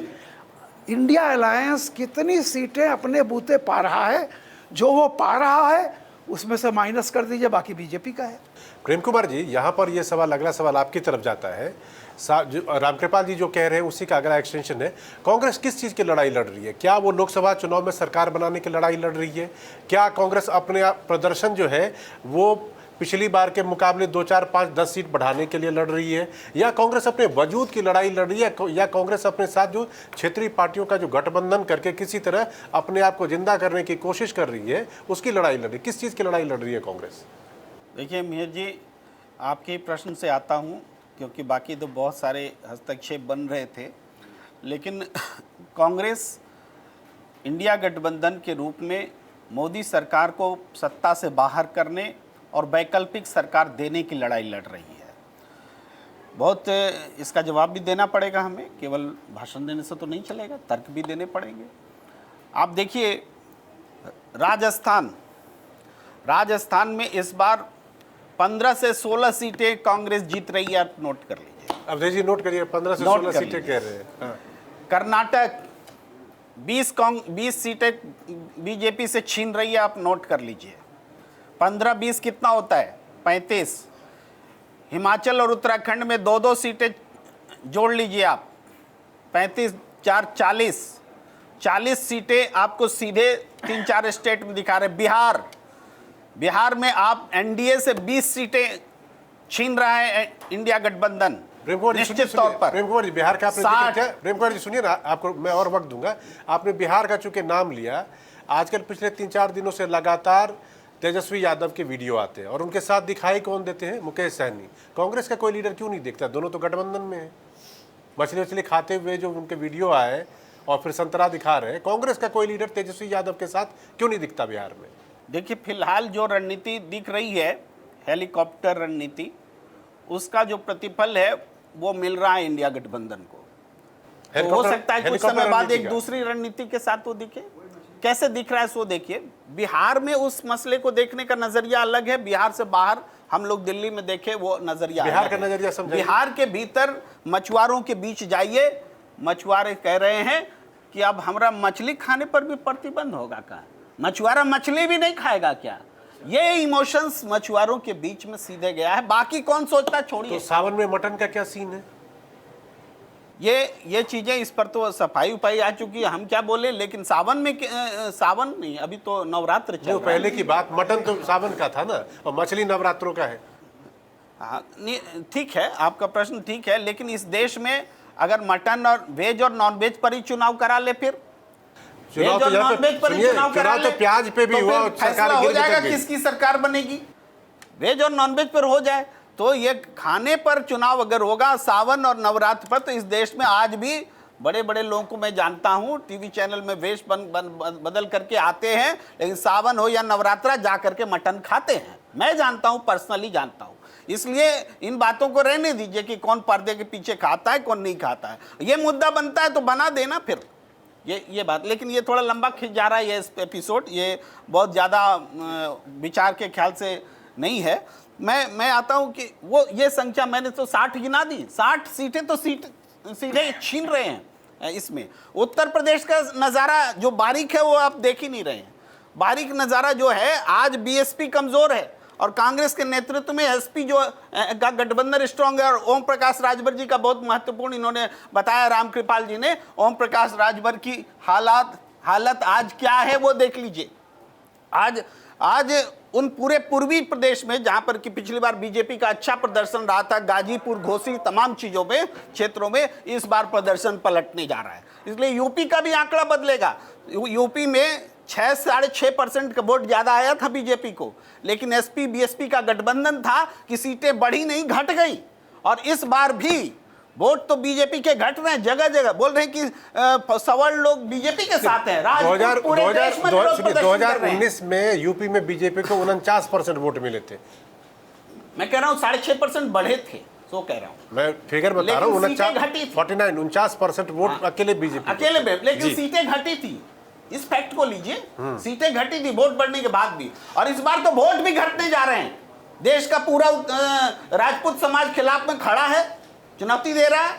इंडिया अलायंस कितनी सीटें अपने बूते पा रहा है, जो वो पा रहा है उसमें से माइनस कर दीजिए, बाकी बीजेपी का है। प्रेम कुमार जी, यहाँ पर ये सवाल, अगला सवाल आपकी तरफ जाता है। रामकृपाल जी जो कह रहे हैं उसी का अगला एक्सटेंशन है। कांग्रेस किस चीज़ की लड़ाई लड़ रही है? क्या वो लोकसभा चुनाव में सरकार बनाने की लड़ाई लड़ रही है? क्या कांग्रेस अपने प्रदर्शन जो है वो पिछली बार के मुकाबले 2, 4, 5, 10 सीट बढ़ाने के लिए लड़ रही है? या कांग्रेस अपने वजूद की लड़ाई लड़ रही है? या कांग्रेस अपने साथ जो क्षेत्रीय पार्टियों का जो गठबंधन करके किसी तरह अपने आप को जिंदा करने की कोशिश कर रही है, उसकी लड़ाई लड़ रही है? किस चीज़ की लड़ाई लड़ रही है कांग्रेस? देखिए मिहिर जी, आपके प्रश्न से आता हूँ क्योंकि बाकी तो बहुत सारे हस्तक्षेप बन रहे थे, लेकिन कांग्रेस इंडिया गठबंधन के रूप में मोदी सरकार को सत्ता से बाहर करने और वैकल्पिक सरकार देने की लड़ाई लड़ रही है। बहुत इसका जवाब भी देना पड़ेगा हमें, केवल भाषण देने से तो नहीं चलेगा, तर्क भी देने पड़ेंगे। आप देखिए, राजस्थान में इस बार 15 से 16 सीटें कांग्रेस जीत रही है। आप नोट कर लीजिए। अब जी नोट करिए, 15 से 16 सीटें कह रहे हैं। हाँ। कर्नाटक 20 सीटें बीजेपी से छीन रही है। आप नोट कर लीजिए। 15-20 कितना होता है? 35। हिमाचल और उत्तराखंड में 2-2 सीटें जोड़ लीजिए आप, 35, 4, 40 सीटें आपको सीधे 3-4 स्टेट में दिखा रहे। बिहार में आप एनडीए से 20 सीटें छीन रहा है इंडिया गठबंधन निश्चित तौर पर। प्रेम कुमार जी, बिहार का आपने जिक्र किया। प्रेम कुमार जी सुनिए ना, आपको मैं और वक्त दूंगा। आपने बिहार का चूंकि नाम लिया, आजकल पिछले 3-4 दिनों से लगातार तेजस्वी यादव के वीडियो आते हैं और उनके साथ दिखाई कौन देते हैं? मुकेश सहनी। कांग्रेस का कोई लीडर क्यों नहीं दिखता? दोनों तो गठबंधन में है। मछली खाते हुए जो उनके वीडियो आए और फिर संतरा दिखा रहे हैं, कांग्रेस का कोई लीडर तेजस्वी यादव के साथ क्यों नहीं दिखता बिहार में? देखिए, फिलहाल जो रणनीति दिख रही है, हेलीकॉप्टर रणनीति, उसका जो प्रतिफल है वो मिल रहा है इंडिया गठबंधन को। तो हो सकता है कुछ समय बाद एक दूसरी रणनीति के साथ वो दिखे। कैसे दिख रहा है सो देखिए। बिहार में उस मसले को देखने का नजरिया अलग है, बिहार से बाहर हम लोग दिल्ली में देखे वो नजरिया बिहार का नजरिया समझाइए। बिहार के भीतर मछुआरों के बीच जाइए, मछुआरे कह रहे हैं कि अब हमारा मछली खाने पर भी प्रतिबंध होगा। क्या मछुआरा मछली भी नहीं खाएगा क्या? ये इमोशंस मछुआरों के बीच में सीधे गया है। बाकी कौन सोचता, छोड़िए। तो सावन में मटन का क्या सीन है? ये चीजें, इस पर तो सफाई उपाई आ चुकी है, हम क्या बोले। लेकिन सावन में सावन नहीं, अभी तो नवरात्र चल रहा है। पहले की बात, मटन तो सावन का था ना, और मछली नवरात्रों का है। हाँ, ठीक है, आपका प्रश्न ठीक है, लेकिन इस देश में अगर मटन और वेज और नॉन वेज पर ही चुनाव करा ले, फिर चुनाव तो प्याज पे भी हुआ, फैसला हो जाएगा किसकी सरकार बनेगी। वेज और नॉन वेज पर हो जाए तो ये खाने पर चुनाव अगर होगा सावन और नवरात्र पर, तो इस देश में आज भी बड़े बड़े लोगों को मैं जानता हूं, टीवी चैनल में वेश बदल करके आते हैं, लेकिन सावन हो या नवरात्रा जा करके मटन खाते हैं। मैं जानता हूं, पर्सनली जानता हूं। इसलिए इन बातों को रहने दीजिए कि कौन पर्दे के पीछे खाता है, कौन नहीं खाता है। ये मुद्दा बनता है तो बना देना फिर ये बात। लेकिन ये थोड़ा लंबा खिंच जा रहा है ये एपिसोड। ये बहुत ज़्यादा विचार के ख्याल से नहीं है। मैं आता हूं कि वो ये संख्या मैंने तो 60 गिना दी, 60 सीटें तो सीधे छीन रहे हैं इसमें। उत्तर प्रदेश का नज़ारा जो बारीक है वो आप देख ही नहीं रहे हैं। बारीक नज़ारा जो है, आज बीएसपी कमज़ोर है और कांग्रेस के नेतृत्व में एसपी जो का गठबंधन स्ट्रांग है। और ओम प्रकाश राजभर जी का बहुत महत्वपूर्ण इन्होंने बताया, रामकृपाल जी ने, ओम प्रकाश राजभर की हालत आज क्या है वो देख लीजिए। आज उन पूरे पूर्वी प्रदेश में जहां पर कि पिछली बार बीजेपी का अच्छा प्रदर्शन रहा था, गाजीपुर, घोसी, तमाम चीजों में, क्षेत्रों में, इस बार प्रदर्शन पलटने जा रहा है। इसलिए यूपी का भी आंकड़ा बदलेगा। यूपी में 6-6.5% का वोट ज्यादा आया था बीजेपी को, लेकिन एसपी बीएसपी का गठबंधन था कि सीटें बढ़ी नहीं, घट गई। और इस बार भी वोट तो बीजेपी के घट रहे हैं, जगह जगह बोल रहे हैं कि सवर्ण लोग बीजेपी के साथ हैं। 2019 में यूपी में बीजेपी को 49% वोट मिले थे। मैं कह रहा हूँ 6.5% बढ़े थे, तो कह रहा हूँ मैं फिगर बता रहा हूँ। 49 वोट अकेले बीजेपी, अकेले में, लेकिन सीटें घटी थी। इस फैक्ट को लीजिए, सीटें घटी थी वोट बढ़ने के बाद भी। और इस बार तो वोट भी घटने जा रहे हैं। देश का पूरा राजपूत समाज खिलाफ में खड़ा है, चुनौती दे रहा है,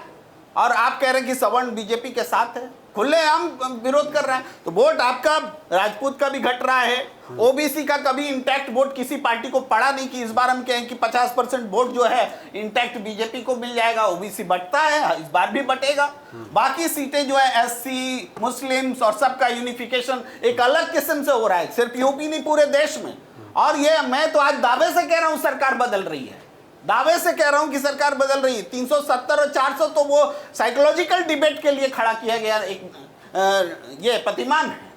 और आप कह रहे हैं कि सवर्ण बीजेपी के साथ है, खुलेआम विरोध कर रहा है। तो वोट आपका राजपूत का भी घट रहा है, ओबीसी का कभी इंटैक्ट वोट किसी पार्टी को पड़ा नहीं कि इस बार हम कहें कि 50% वोट जो है इंटैक्ट बीजेपी को मिल जाएगा। ओबीसी बढ़ता है, इस बार भी बढ़ेगा। बाकी सीटें जो है एससी, मुस्लिम्स और सबका यूनिफिकेशन एक अलग किस्म से हो रहा है, सिर्फ यूपी नहीं पूरे देश में। और ये मैं तो आज दावे से कह रहा हूं सरकार बदल रही है, दावे से कह रहा हूं कि सरकार बदल रही है। 370 और 400 तो वो साइकोलॉजिकल डिबेट के लिए खड़ा किया गया एक ये प्रतिमान है।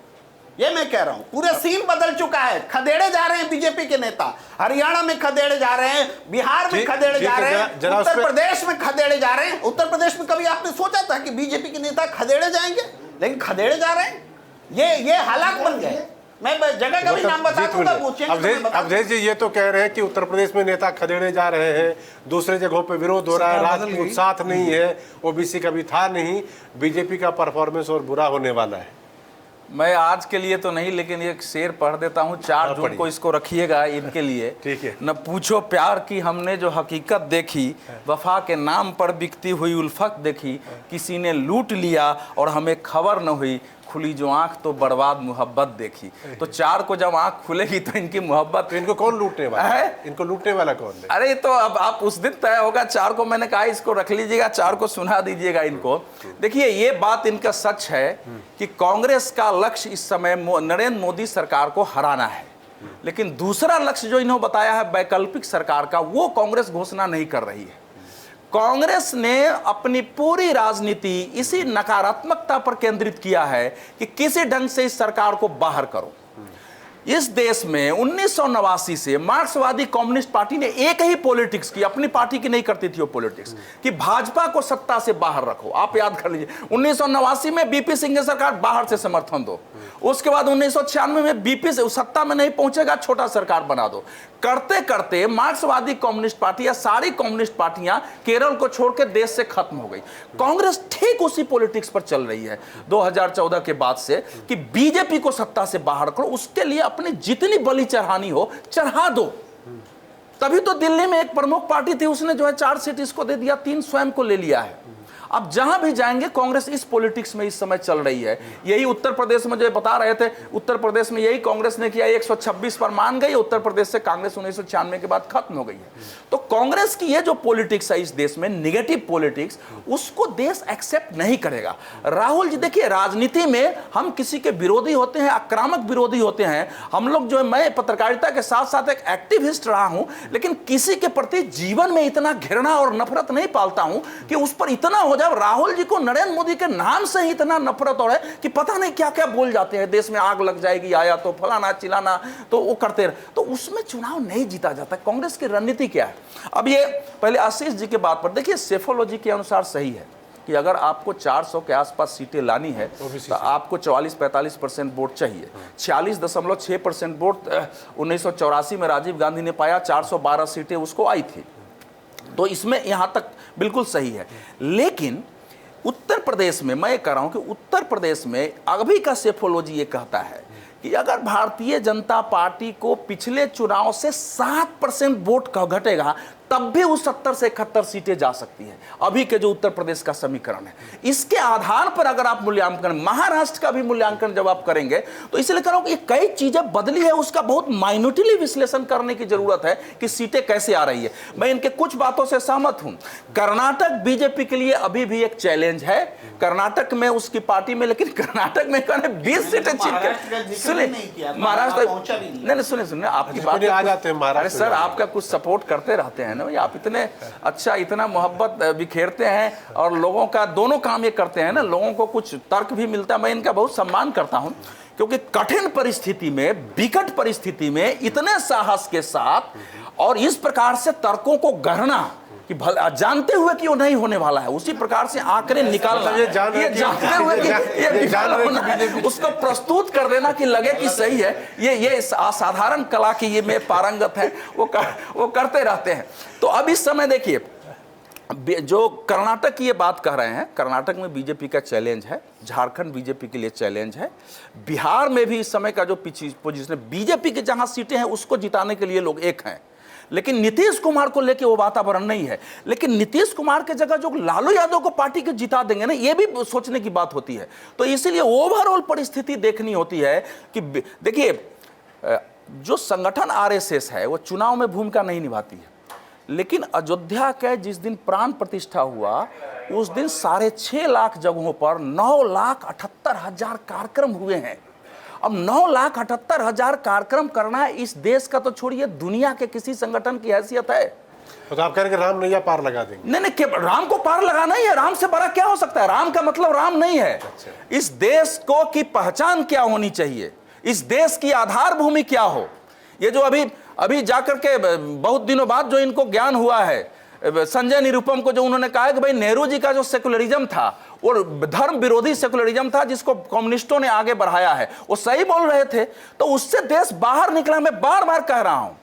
ये मैं कह रहा हूं, पूरे सीन बदल चुका है। खदेड़े जा रहे हैं बीजेपी के नेता, हरियाणा में खदेड़े जा रहे हैं, बिहार में खदेड़े जा रहे हैं, उत्तर प्रदेश में खदेड़े जा रहे हैं। उत्तर प्रदेश में कभी आपने सोचा था कि बीजेपी के नेता खदेड़े जाएंगे? लेकिन खदेड़े जा रहे हैं। ये हालात बन गए। मैं जगह का भी नाम बता दूंगा, पूछेंगे। अवधेश जी ये तो कह रहे हैं कि उत्तर प्रदेश में नेता खदेड़े जा रहे हैं, दूसरे जगहों पे विरोध हो रहा है, राजपूत साथ नहीं है, ओबीसी कभी था नहीं, बीजेपी का परफॉर्मेंस और बुरा होने वाला है। मैं आज के लिए तो नहीं, लेकिन एक शेर पढ़ देता हूँ, 4 जून को इसको रखिएगा इनके लिए। ठीक है। न पूछो प्यार की हमने जो हकीकत देखी, वफा के नाम पर बिकती हुई उल्फत देखी, किसी ने लूट लिया और हमें खबर न हुई, खुली जो आंख तो बर्बाद मोहब्बत देखी। तो 4 को जब आंख खुलेगी तो इनकी मोहब्बत, तो इनको कौन लूटने वाला है? इनको लूटने वाला कौन है? अरे तो अब आप उस दिन तय होगा। 4 को मैंने कहा इसको रख लीजिएगा, 4 को सुना दीजिएगा इनको। देखिए ये बात इनका सच है कि कांग्रेस का लक्ष्य इस समय नरेंद्र मोदी सरकार को हराना है, लेकिन दूसरा लक्ष्य जो इन्होंने बताया है वैकल्पिक सरकार का, वो कांग्रेस घोषणा नहीं कर रही है। कांग्रेस ने अपनी पूरी राजनीति इसी नकारात्मकता पर केंद्रित किया है कि किसी ढंग से इस सरकार को बाहर करो। इस देश में 1989 से मार्क्सवादी कम्युनिस्ट पार्टी ने एक ही पॉलिटिक्स की, अपनी पार्टी की नहीं करती थी वो पॉलिटिक्स, कि भाजपा को सत्ता से बाहर रखो। आप याद कर लीजिए 1989 में बीपी सिंह की सरकार बाहर से समर्थन दो, उसके बाद 1996 में बीपी से सत्ता में नहीं पहुंचेगा, छोटा सरकार बना दो। करते करते मार्क्सवादी कम्युनिस्ट पार्टी या सारी कम्युनिस्ट पार्टियां केरल को छोड़ के देश से खत्म हो गई। कांग्रेस ठीक उसी पॉलिटिक्स पर चल रही है 2014 के बाद से कि बीजेपी को सत्ता से बाहर करो, उसके लिए अपनी जितनी बलि चढ़ानी हो चढ़ा दो। तभी तो दिल्ली में एक प्रमुख पार्टी थी, उसने जो है 4 सीट इसको दे दिया, 3 स्वयं को ले लिया है। अब जहां भी जाएंगे कांग्रेस इस पॉलिटिक्स में इस समय चल रही है। यही उत्तर प्रदेश में जो बता रहे थे, उत्तर प्रदेश में यही कांग्रेस ने किया, 126 पर मान गई उत्तर प्रदेश से, कांग्रेस 1996 के बाद खत्म हो गई है। तो कांग्रेस की ये जो पॉलिटिक्स है इस देश में, निगेटिव पॉलिटिक्स, उसको देश एक्सेप्ट नहीं करेगा। राहुल जी देखिए, राजनीति में हम किसी के विरोधी होते हैं, आक्रामक विरोधी होते हैं। हम लोग जो है, मैं पत्रकारिता के साथ साथ एक एक्टिविस्ट रहा हूं, लेकिन किसी के प्रति जीवन में इतना घृणा और नफरत नहीं पालता हूं कि उस पर इतना हो जब राहुल जी को नरेंद्र मोदी के नाम से ही इतना नफरत हो रहा है कि पता नहीं क्या क्या बोल जाते हैं, देश में आग लग जाएगी, आया तो फलाना चिलाना, तो वो करते रहे, तो उसमें चुनाव नहीं जीता जाता। कांग्रेस की रणनीति क्या है? अब ये पहले आशीष जी के बात पर देखिए, सेफोलॉजी के अनुसार सही है कि अगर आपको 400 के आसपास सीटें लानी है तो आपको 44-45% वोट चाहिए। 46.6% वोट 1984 में राजीव गांधी ने पाया, 412 सीटें उसको आई थी। तो इसमें यहां तक बिल्कुल सही है। लेकिन उत्तर प्रदेश में मैं कह रहा हूं कि उत्तर प्रदेश में अभी का सेफोलॉजी ये कहता है कि अगर भारतीय जनता पार्टी को पिछले चुनाव से 7% वोट घटेगा तब भी उस 70 से 71 सीटें जा सकती हैं, अभी के जो उत्तर प्रदेश का समीकरण है। इसके आधार पर अगर आप मूल्यांकन, महाराष्ट्र का भी मूल्यांकन जब आप करेंगे तो इसलिए कह रहा हूं कि कई चीजें बदली है, उसका बहुत माइन्यूटली विश्लेषण करने की जरूरत है कि सीटें कैसे आ रही है। मैं इनके कुछ बातों से सहमत हूं। कर्नाटक बीजेपी के लिए अभी भी एक चैलेंज है, कर्नाटक में उसकी पार्टी में, लेकिन कर्नाटक में 20 सीटें जीत के, सुनिए महाराष्ट्र नहीं सुनिए आपकी बात आ जाते हैं महाराष्ट्र। सर आपका कुछ सपोर्ट करते रहते हैं ना, आप इतने अच्छा, इतना मोहब्बत बिखेरते हैं और लोगों का दोनों काम ये करते हैं ना, लोगों को कुछ तर्क भी मिलता है। मैं इनका बहुत सम्मान करता हूं, क्योंकि कठिन परिस्थिति में, विकट परिस्थिति में इतने साहस के साथ और इस प्रकार से तर्कों को गढ़ना कि जानते हुए कि वो नहीं होने वाला है, उसी प्रकार से आंकड़े निकालना, ये जानते हुए कि ये विफल होना है, उसको प्रस्तुत कर देना कि लगे कि सही है, ये असाधारण कला की ये में पारंगत है, वो करते रहते हैं। तो अब इस समय देखिए, जो कर्नाटक की ये बात कह रहे हैं, कर्नाटक में बीजेपी का चैलेंज है, झारखंड बीजेपी के लिए चैलेंज है, बिहार में भी इस समय का जो पोजीशन है, बीजेपी की जहां सीटें हैं उसको जिताने के लिए लोग एक हैं, लेकिन नीतीश कुमार को लेके वो वातावरण नहीं है। लेकिन नीतीश कुमार के जगह जो लालू यादव को पार्टी के जिता देंगे ना, ये भी सोचने की बात होती है। तो इसीलिए ओवरऑल परिस्थिति देखनी होती है कि देखिए, जो संगठन आरएसएस है वो चुनाव में भूमिका नहीं निभाती है, लेकिन अयोध्या के जिस दिन प्राण प्रतिष्ठा हुआ उस दिन 6.5 लाख जगहों पर 9,78,000 कार्यक्रम हुए हैं। अब 9,78,000 कार्यक्रम करना इस देश का तो छोड़िए, दुनिया के किसी संगठन की हैसियत है। तो आप कह रहे हैं कि राम नैया पार लगा देंगे? नहीं, राम को पार लगाना ही है, राम से बड़ा क्या हो सकता है? राम का मतलब राम नहीं है। इस देश को की पहचान क्या होनी चाहिए, इस देश की आधार भूमि क्या हो। ये जो अभी जाकर के बहुत दिनों बाद जो इनको ज्ञान हुआ है, संजय निरुपम को जो उन्होंने कहा कि भाई नेहरू जी का जो सेकुलरिज्म था वो धर्म विरोधी सेकुलरिज्म था जिसको कम्युनिस्टों ने आगे बढ़ाया है, वो सही बोल रहे थे, तो उससे देश बाहर निकला। मैं बार बार कह रहा हूं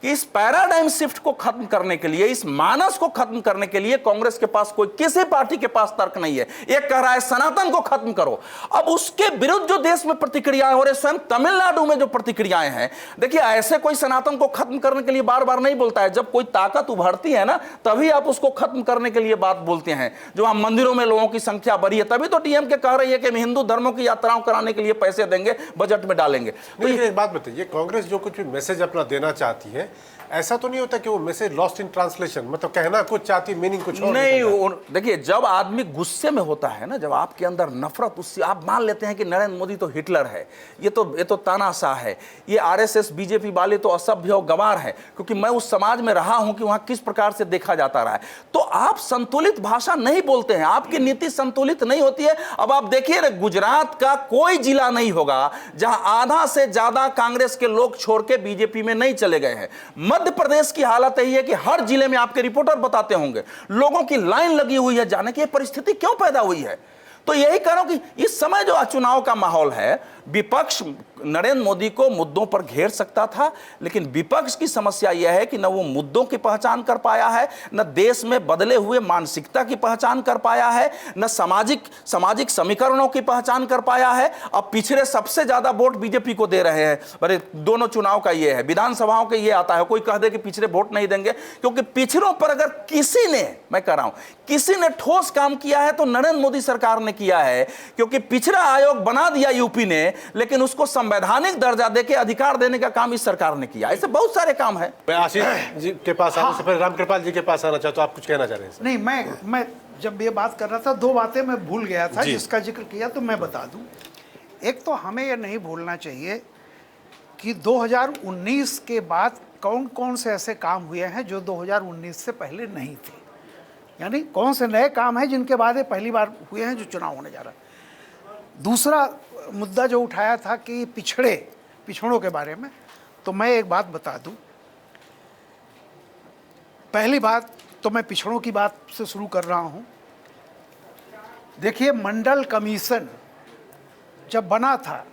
कि इस पैराडाइम शिफ्ट को खत्म करने के लिए, इस मानस को खत्म करने के लिए कांग्रेस के पास कोई, किसी पार्टी के पास तर्क नहीं है। एक कह रहा है सनातन को खत्म करो, अब उसके विरुद्ध जो देश में प्रतिक्रियाएं हो रही, स्वयं तमिलनाडु में जो प्रतिक्रियाएं हैं, देखिए ऐसे कोई सनातन को खत्म करने के लिए बार बार नहीं बोलता है। जब कोई ताकत उभरती है ना, तभी आप उसको खत्म करने के लिए बात बोलते हैं। जो हम मंदिरों में लोगों की संख्या बढ़ी है, तभी तो डीएमके कह रही है कि हम हिंदू धर्मों की यात्राओं कराने के लिए पैसे देंगे, बजट में डालेंगे। तो एक बात बताइए, कांग्रेस जो कुछ भी मैसेज अपना देना चाहती है, ऐसा तो नहीं होता कि वो मैसेज लॉस्ट इन ट्रांसलेशन, मतलब कहना कुछ चाहती, मीनिंग कुछ और नहीं। देखिए, जब आदमी गुस्से में होता है ना, जब आपके अंदर नफरत, उससे आप मान लेते हैं कि नरेंद्र मोदी तो हिटलर है, ये तो तानाशाह है, ये आरएसएस बीजेपी वाले तो असभ्य और गंवार है, क्योंकि मैं उस समाज में रहा हूं कि वहां किस प्रकार से देखा जाता रहा है। तो आप संतुलित भाषा नहीं बोलते हैं, आपकी नीति संतुलित नहीं होती है। अब आप देखिए ना, गुजरात का कोई जिला नहीं होगा जहां आधा से ज्यादा कांग्रेस के लोग छोड़ के बीजेपी में नहीं चले गए हैं। मध्य प्रदेश की हालत यही है कि हर जिले में आपके रिपोर्टर बताते होंगे, लोगों की लाइन लगी हुई है जाने की। ये परिस्थिति क्यों पैदा हुई है? तो यही कह रहा हूं कि इस समय जो चुनाव का माहौल है, विपक्ष नरेंद्र मोदी को मुद्दों पर घेर सकता था, लेकिन विपक्ष की समस्या यह है कि न वो मुद्दों की पहचान कर पाया है, न देश में बदले हुए मानसिकता की पहचान कर पाया है, न सामाजिक समीकरणों की पहचान कर पाया है। अब पिछड़े सबसे ज्यादा वोट बीजेपी को दे रहे हैं। अरे दोनों चुनाव का ये है, विधानसभाओं के ये आता है, कोई कह दे कि पिछड़े वोट नहीं देंगे, क्योंकि पिछड़ों पर अगर किसी ने, मैं कह रहा हूं, किसी ने ठोस काम किया है तो नरेंद्र मोदी सरकार ने किया है, क्योंकि पिछड़ा आयोग बना दिया यूपी ने, लेकिन उसको संवैधानिक दर्जा देके अधिकार देने का काम इस सरकार ने किया। ऐसे बहुत सारे काम है। मैं आशीष जी के पास आने से पहले रामकृपाल जी के पास आना चाहता हूं, आप कुछ कहना चाह रहे हैं? नहीं, मैं जब ये बात कर रहा था, 2 बातें मैं भूल गया था जिसका जिक्र किया, तो मैं बता दूं। एक तो हमें ये नहीं भूलना चाहिए कि 2019 के बाद कौन कौन से ऐसे काम हुए हैं जो 2019 से पहले नहीं थे, यानी कौन से नए काम हैं जिनके बाद ये पहली बार हुए हैं जो चुनाव होने जा रहा है। दूसरा मुद्दा जो उठाया था कि पिछड़ों के बारे में, तो मैं एक बात बता दूं। पहली बात तो मैं पिछड़ों की बात से शुरू कर रहा हूं। देखिए, मंडल कमीशन जब बना था,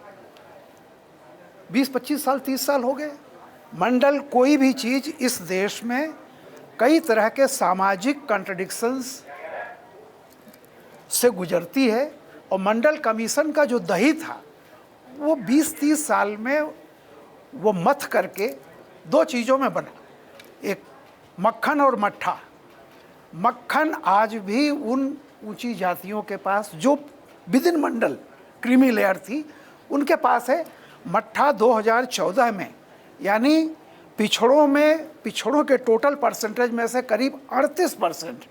20-25 साल 30 साल हो गए। मंडल कोई भी चीज़ इस देश में कई तरह के सामाजिक कॉन्ट्रडिक्शंस से गुजरती है, और मंडल कमीशन का जो दही था वो 20-30 साल में वो मथ करके दो चीज़ों में बना, एक मक्खन और मट्ठा। मक्खन आज भी उन ऊंची जातियों के पास जो विदिन मंडल क्रीमी लेयर थी उनके पास है। मट्ठा 2014 में यानी पिछड़ों के टोटल परसेंटेज में से करीब 38%,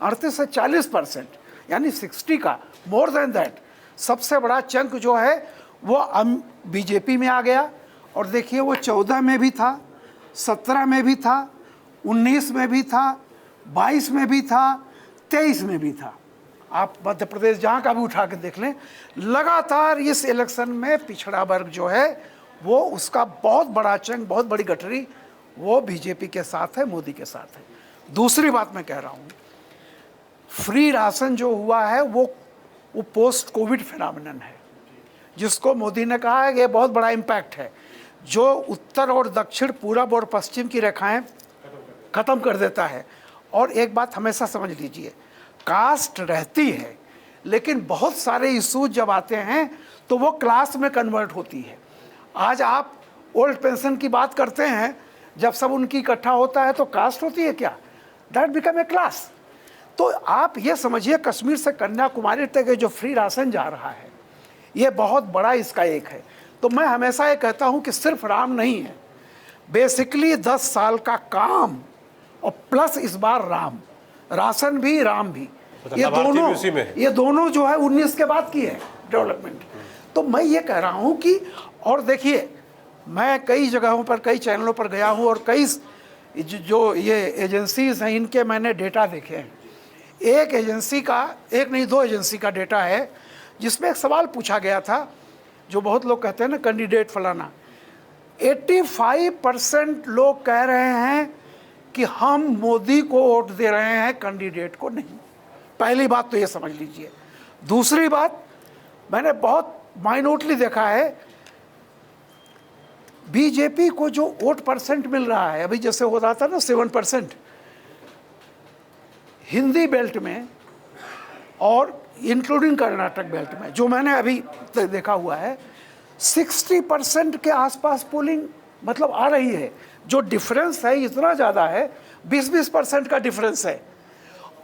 38 से 40%, यानी 60 का मोर देन दैट सबसे बड़ा चंक जो है वो बीजेपी में आ गया। और देखिए वो 14 में भी था, 17 में भी था, 19 में भी था, 22 में भी था, 23 में भी था। आप मध्य प्रदेश जहाँ का भी उठा के देख लें, लगातार इस इलेक्शन में पिछड़ा वर्ग जो है वो उसका बहुत बड़ा चंक, बहुत बड़ी गठरी वो बीजेपी के साथ है, मोदी के साथ है। दूसरी बात मैं कह रहा हूँ, फ्री राशन जो हुआ है वो पोस्ट कोविड फिनोमिनन है, जिसको मोदी ने कहा है कि ये बहुत बड़ा इम्पैक्ट है, जो उत्तर और दक्षिण, पूरब और पश्चिम की रेखाएं ख़त्म कर देता है। और एक बात हमेशा समझ लीजिए, कास्ट रहती है लेकिन बहुत सारे इशूज जब आते हैं तो वो क्लास में कन्वर्ट होती है। आज आप ओल्ड पेंशन की बात करते हैं, जब सब उनकी इकट्ठा होता है तो कास्ट होती है क्या? That become a class. तो आप ये समझिए कश्मीर से कन्याकुमारी तक जो फ्री राशन जा रहा है ये बहुत बड़ा इसका एक है। तो मैं हमेशा ये कहता हूँ कि सिर्फ राम नहीं है, बेसिकली 10 साल का काम और प्लस इस बार राशन भी राम भी, ये दोनों जो है 19 के बाद की है डेवलपमेंट। तो मैं ये कह रहा हूँ कि, और देखिए मैं कई जगहों पर, कई चैनलों पर गया हूँ और कई जो ये एजेंसीज हैं इनके मैंने डेटा देखे हैं। एक एजेंसी का, एक नहीं 2 एजेंसी का डेटा है जिसमें एक सवाल पूछा गया था, जो बहुत लोग कहते हैं ना कैंडिडेट फलाना, 85% लोग कह रहे हैं कि हम मोदी को वोट दे रहे हैं, कैंडिडेट को नहीं। पहली बात तो ये समझ लीजिए। दूसरी बात, मैंने बहुत माइन्यूटली देखा है, बीजेपी को जो वोट परसेंट मिल रहा है, अभी जैसे हो रहा था ना 7%, हिंदी बेल्ट में और इंक्लूडिंग कर्नाटक बेल्ट में जो मैंने अभी देखा हुआ है, 60% के आसपास पोलिंग मतलब आ रही है। जो डिफरेंस है इतना ज़्यादा है, 20-20% का डिफरेंस है।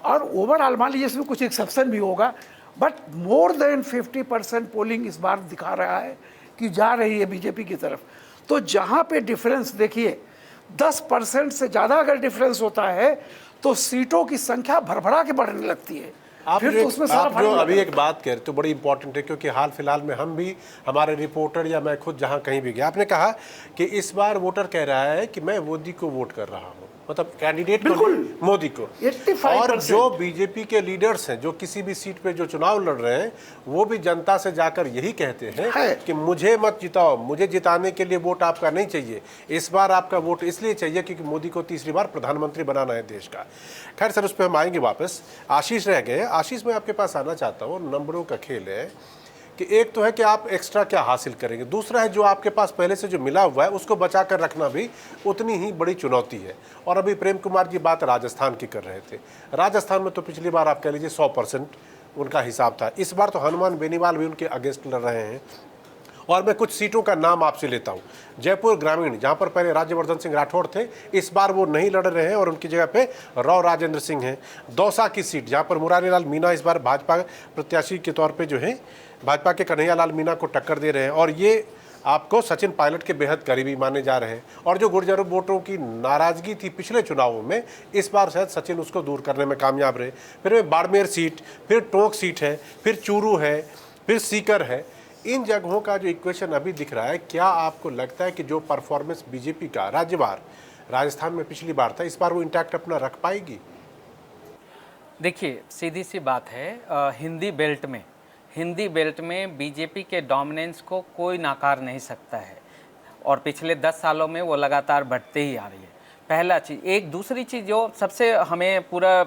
और ओवरऑल मान लीजिए इसमें कुछ एक्सेप्शन भी होगा, बट मोर देन 50% पोलिंग इस बार दिखा रहा है कि जा रही है बीजेपी की तरफ। तो जहाँ पे डिफरेंस देखिए 10% से ज़्यादा अगर डिफरेंस होता है तो सीटों की संख्या भरभरा के बढ़ने लगती है। आप फिर तो उसमें सारा आप जो अभी एक बात कह रहे तो बड़ी इंपॉर्टेंट है, क्योंकि हाल फिलहाल में हम भी, हमारे रिपोर्टर या मैं खुद जहां कहीं भी गया, आपने कहा कि इस बार वोटर कह रहा है कि मैं मोदी को वोट कर रहा हूं, मतलब कैंडिडेट को, मोदी को। 85%। और जो बीजेपी के लीडर्स हैं जो किसी भी सीट पे जो चुनाव लड़ रहे हैं वो भी जनता से जाकर यही कहते हैं कि मुझे मत जिताओ, मुझे जिताने के लिए वोट आपका नहीं चाहिए, इस बार आपका वोट इसलिए चाहिए क्योंकि मोदी को तीसरी बार प्रधानमंत्री बनाना है देश का। खैर सर, उस पर हम आएंगे वापस। आशीष रह गए। आशीष, मैं आपके पास आना चाहता हूँ। नंबरों का खेल है कि एक तो है कि आप एक्स्ट्रा क्या हासिल करेंगे, दूसरा है जो आपके पास पहले से जो मिला हुआ है उसको बचा कर रखना भी उतनी ही बड़ी चुनौती है। और अभी प्रेम कुमार जी बात राजस्थान की कर रहे थे। राजस्थान में तो पिछली बार आप कह लीजिए 100% उनका हिसाब था, इस बार तो हनुमान बेनीवाल भी उनके अगेंस्ट लड़ रहे हैं। और मैं कुछ सीटों का नाम आपसे लेता हूं। जयपुर ग्रामीण, जहां पर पहले राज्यवर्धन सिंह राठौड़ थे, इस बार वो नहीं लड़ रहे हैं और उनकी जगह पे राव राजेंद्र सिंह हैं। दौसा की सीट, जहां पर मुरारीलाल मीणा इस बार भाजपा प्रत्याशी के तौर पे जो है भाजपा के कन्हैयालाल मीणा को टक्कर दे रहे हैं और ये आपको सचिन पायलट के बेहद करीबी माने जा रहे हैं। और जो गुर्जर वोटरों की नाराजगी थी पिछले चुनावों में, इस बार शायद सचिन उसको दूर करने में कामयाब रहे। फिर बाड़मेर सीट, फिर टोंक सीट है, फिर चूरू है, फिर सीकर है। इन जगहों का जो इक्वेशन अभी दिख रहा है, क्या आपको लगता है कि जो परफॉर्मेंस बीजेपी का राज्यवार राजस्थान में पिछली बार था, इस बार वो इंटैक्ट अपना रख पाएगी? देखिए, सीधी सी बात है, हिंदी बेल्ट में बीजेपी के डोमिनेंस को कोई नकार नहीं सकता है और पिछले 10 सालों में वो लगातार बढ़ते ही आ रही है। पहला चीज़। एक दूसरी चीज़ जो सबसे हमें पूरा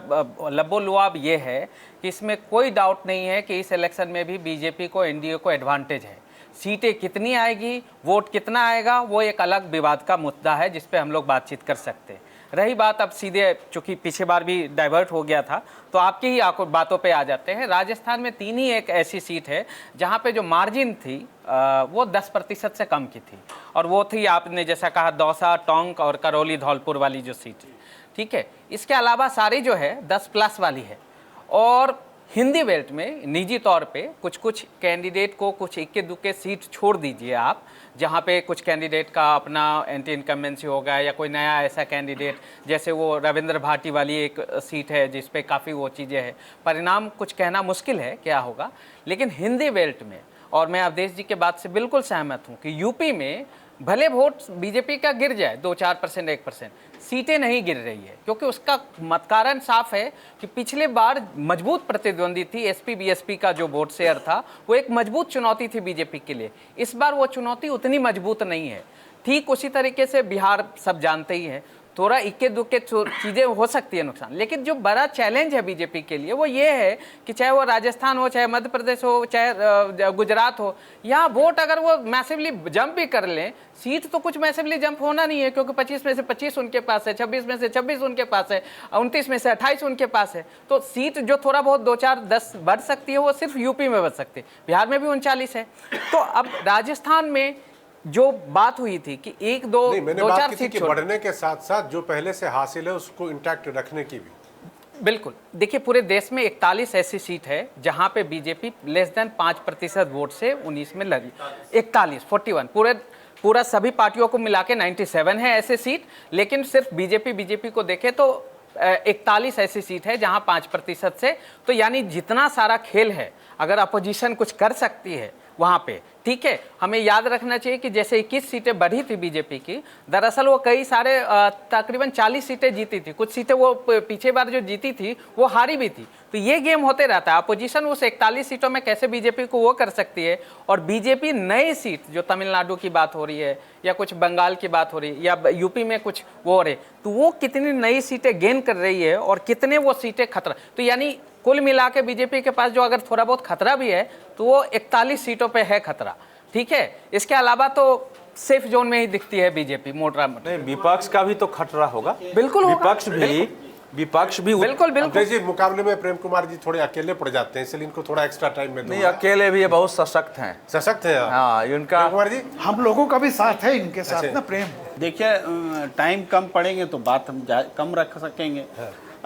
लबोलुआब ये है कि इसमें कोई डाउट नहीं है कि इस इलेक्शन में भी बीजेपी को, एनडीए को एडवांटेज है। सीटें कितनी आएगी, वोट कितना आएगा, वो एक अलग विवाद का मुद्दा है जिस पे हम लोग बातचीत कर सकते हैं। रही बात अब सीधे, चूंकि पिछली बार भी डाइवर्ट हो गया था, तो आपकी ही बातों पे आ जाते हैं। राजस्थान में 3 ही एक ऐसी सीट है जहाँ पे जो मार्जिन थी वो 10% से कम की थी, और वो थी आपने जैसा कहा दौसा, टोंक और करौली धौलपुर वाली जो सीट है, ठीक है। इसके अलावा सारी जो है 10+ वाली है। और हिंदी बेल्ट में निजी तौर पे कुछ कुछ कैंडिडेट को कुछ इक्के दुक्के सीट छोड़ दीजिए आप, जहाँ पे कुछ कैंडिडेट का अपना एंटी इनकम्बेंसी होगा या कोई नया ऐसा कैंडिडेट, जैसे वो रविंद्र भाटी वाली एक सीट है जिस पे काफ़ी वो चीज़ें हैं। परिणाम कुछ कहना मुश्किल है क्या होगा, लेकिन हिंदी बेल्ट में, और मैं अवधेश जी के बात से बिल्कुल सहमत हूँ कि यूपी में भले वोट बीजेपी का गिर जाए 2-4%, 1%, सीटें नहीं गिर रही है, क्योंकि उसका मत कारण साफ है कि पिछले बार मजबूत प्रतिद्वंदी थी। एसपी बीएसपी का जो वोट शेयर था वो एक मजबूत चुनौती थी बीजेपी के लिए। इस बार वो चुनौती उतनी मजबूत नहीं है। ठीक उसी तरीके से बिहार सब जानते ही हैं, थोड़ा इक्के दुक्के चीज़ें हो सकती है नुकसान, लेकिन जो बड़ा चैलेंज है बीजेपी के लिए वो ये है कि चाहे वो राजस्थान हो, चाहे मध्य प्रदेश हो, चाहे गुजरात हो, यहाँ वोट अगर वो मैसिवली जंप भी कर लें, सीट तो कुछ मैसिवली जंप होना नहीं है, क्योंकि 25 में से 25 उनके पास है, 26 में से 26 उनके पास है, 29 में से 28 उनके पास है। तो सीट जो थोड़ा बहुत 2-4-10 बढ़ सकती है वो सिर्फ यूपी में बढ़ सकती है, बिहार में भी 39 है। तो अब राजस्थान में जो बात हुई थी कि 1-2-4 सीट बढ़ने के साथ साथ जो पहले से हासिल है उसको इंटैक्ट रखने की भी, बिल्कुल। देखिए पूरे देश में 41 ऐसी सीट है जहां पे बीजेपी लेस देन 5% वोट से 19 में लड़ी। 41 पूरा सभी पार्टियों को मिला के 97 है ऐसे सीट, लेकिन सिर्फ बीजेपी को देखे तो 41 ऐसी सीट है जहां 5% से, तो यानी जितना सारा खेल है, अगर अपोजिशन कुछ कर सकती है वहाँ पे, ठीक है। हमें याद रखना चाहिए कि जैसे 21 सीटें बढ़ी थी बीजेपी की, दरअसल वो कई सारे तकरीबन 40 सीटें जीती थी, कुछ सीटें वो पीछे बार जो जीती थी वो हारी भी थी। तो ये गेम होते रहता है, अपोजिशन उस 41 सीटों में कैसे बीजेपी को वो कर सकती है, और बीजेपी नई सीट जो तमिलनाडु की बात हो रही है या कुछ बंगाल की बात हो रही है या यूपी में कुछ वो हो रहे, तो वो कितनी नई सीटें गेन कर रही है और कितने वो सीटें खतरा। तो यानी कुल मिला के बीजेपी के पास जो अगर थोड़ा बहुत खतरा भी है तो वो 41 सीटों पे है खतरा, ठीक है। इसके अलावा तो सेफ जोन में ही दिखती है बीजेपी मोटा मोटा। नहीं, विपक्ष का भी तो खतरा होगा, बिल्कुल होगा। विपक्ष भी बिल्कुल जी मुकाबले में प्रेम कुमार जी थोड़े अकेले पड़ जाते हैं, इसलिए इनको थोड़ा एक्स्ट्रा टाइम में नहीं, अकेले भी ये बहुत सशक्त हैं। सशक्त है हाँ, इनका कुमार जी, हम लोगों का भी साथ है इनके साथ ना प्रेम। देखिए टाइम कम पड़ेंगे तो बात हम कम रख सकेंगे।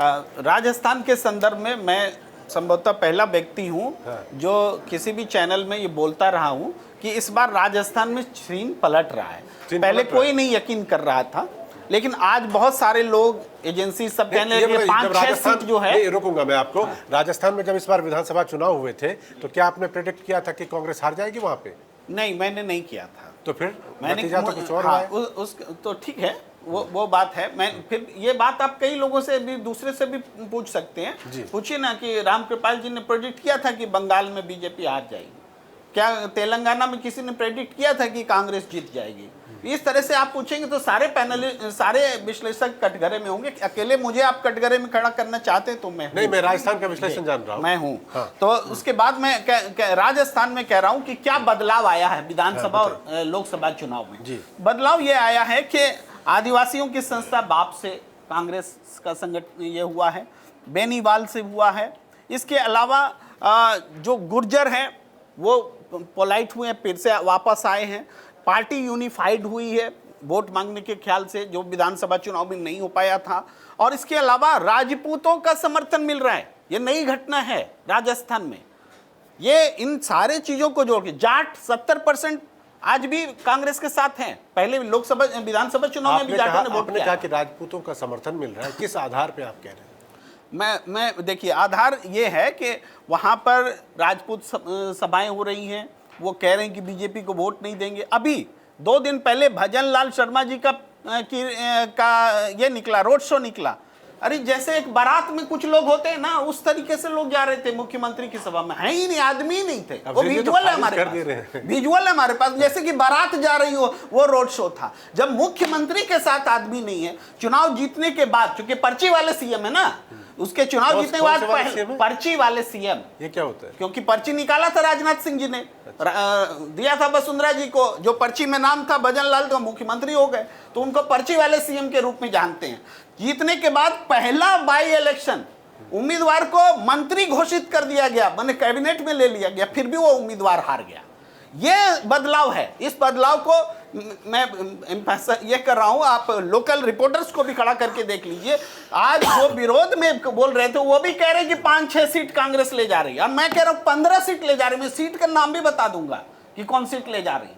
राजस्थान के संदर्भ में मैं संभवतः पहला व्यक्ति हूँ जो किसी भी चैनल में ये बोलता रहा हूँ कि इस बार राजस्थान में सीन पलट रहा है। पहले कोई नहीं यकीन कर रहा था, लेकिन आज बहुत सारे लोग, एजेंसी सब कहने लगे 5-6 सीट जो है। रोकूंगा मैं आपको। राजस्थान में जब इस बार विधानसभा चुनाव हुए थे तो क्या आपने प्रेडिक्ट किया था कि कांग्रेस हार जाएगी वहां पे? नहीं, मैंने नहीं किया था। तो फिर मैंने नतीजा तो कुछ और हाँ, हुआ है। उस तो ठीक है, वो बात है। मैं फिर ये बात आप कई लोगों से भी, दूसरे से भी पूछ सकते हैं। पूछिए ना कि रामकृपाल जी ने प्रेडिक्ट किया था कि बंगाल में बीजेपी हार जाएगी, क्या तेलंगाना में किसी ने प्रेडिक्ट किया था कि कांग्रेस जीत जाएगी? इस तरह से आप पूछेंगे तो सारे विश्लेषक कटघरे में होंगे। अकेले मुझे आप कटघरे में खड़ा करना चाहते हैं तो मैं नहीं, मैं राजस्थान का विश्लेषण जान रहा हूँ। मैं हूँ। हाँ। तो उसके बाद मैं राजस्थान में कह रहा हूँ कि क्या बदलाव आया है विधानसभा और लोकसभा चुनाव में। बदलाव ये आया है कि आदिवासियों की संस्था बाप से कांग्रेस का संगठन ये हुआ है, बेनीवाल से हुआ है। इसके अलावा जो गुर्जर हैं वो पोलाइट हुए हैं, फिर से वापस आए हैं। पार्टी यूनिफाइड हुई है वोट मांगने के ख्याल से, जो विधानसभा चुनाव में नहीं हो पाया था। और इसके अलावा राजपूतों का समर्थन मिल रहा है, ये नई घटना है राजस्थान में। ये इन सारे चीजों को जोड़ के जाट 70% आज भी कांग्रेस के साथ हैं। पहले लोकसभा विधानसभा चुनाव में भी जाटों ने वोट किया। कहा कि राजपूतों का समर्थन मिल रहा है, किस आधार पे आप कह रहे हैं? मैं देखिए, आधार ये है कि वहां पर राजपूत सभाएं हो रही हैं, वो कह रहे हैं कि बीजेपी को वोट नहीं देंगे। अभी 2 दिन पहले भजन लाल शर्मा जी का ये निकला, रोड शो निकला। अरे जैसे एक बारात में कुछ लोग होते हैं ना, उस तरीके से लोग जा रहे थे मुख्यमंत्री की सभा में। है ही नहीं, आदमी ही नहीं थे। वो विजुअल है हमारे पास, विजुअल है हमारे पास, जैसे कि बारात जा रही हो, वो रोड शो था। जब मुख्यमंत्री के साथ आदमी नहीं है, चुनाव जीतने के बाद, चूंकि पर्ची वाले सीएम है ना, उसके चुनाव कौन- जीतने के कौन बाद से वाले CM है? पर्ची वाले सीएम, ये क्या होता है? क्योंकि पर्ची निकाला था राजनाथ सिंह जी ने, दिया था वसुंधरा जी को, जो पर्ची में नाम था भजन लाल, तो मुख्यमंत्री हो गए, तो उनको पर्ची वाले सीएम के रूप में जानते हैं। जीतने के बाद पहला बाई इलेक्शन उम्मीदवार को मंत्री घोषित कर दिया गया, मैंने कैबिनेट में ले लिया गया, फिर भी वो उम्मीदवार हार गया। ये बदलाव है। इस बदलाव को मैं ये कर रहा हूं, आप लोकल रिपोर्टर्स को भी खड़ा करके देख लीजिए। आज जो विरोध में बोल रहे थे वो भी कह रहे हैं कि 5-6 सीट कांग्रेस ले जा रही है, और मैं कह रहा हूं 15 सीट ले जा रही है। मैं सीट का नाम भी बता दूंगा कि कौन सीट ले जा रही है।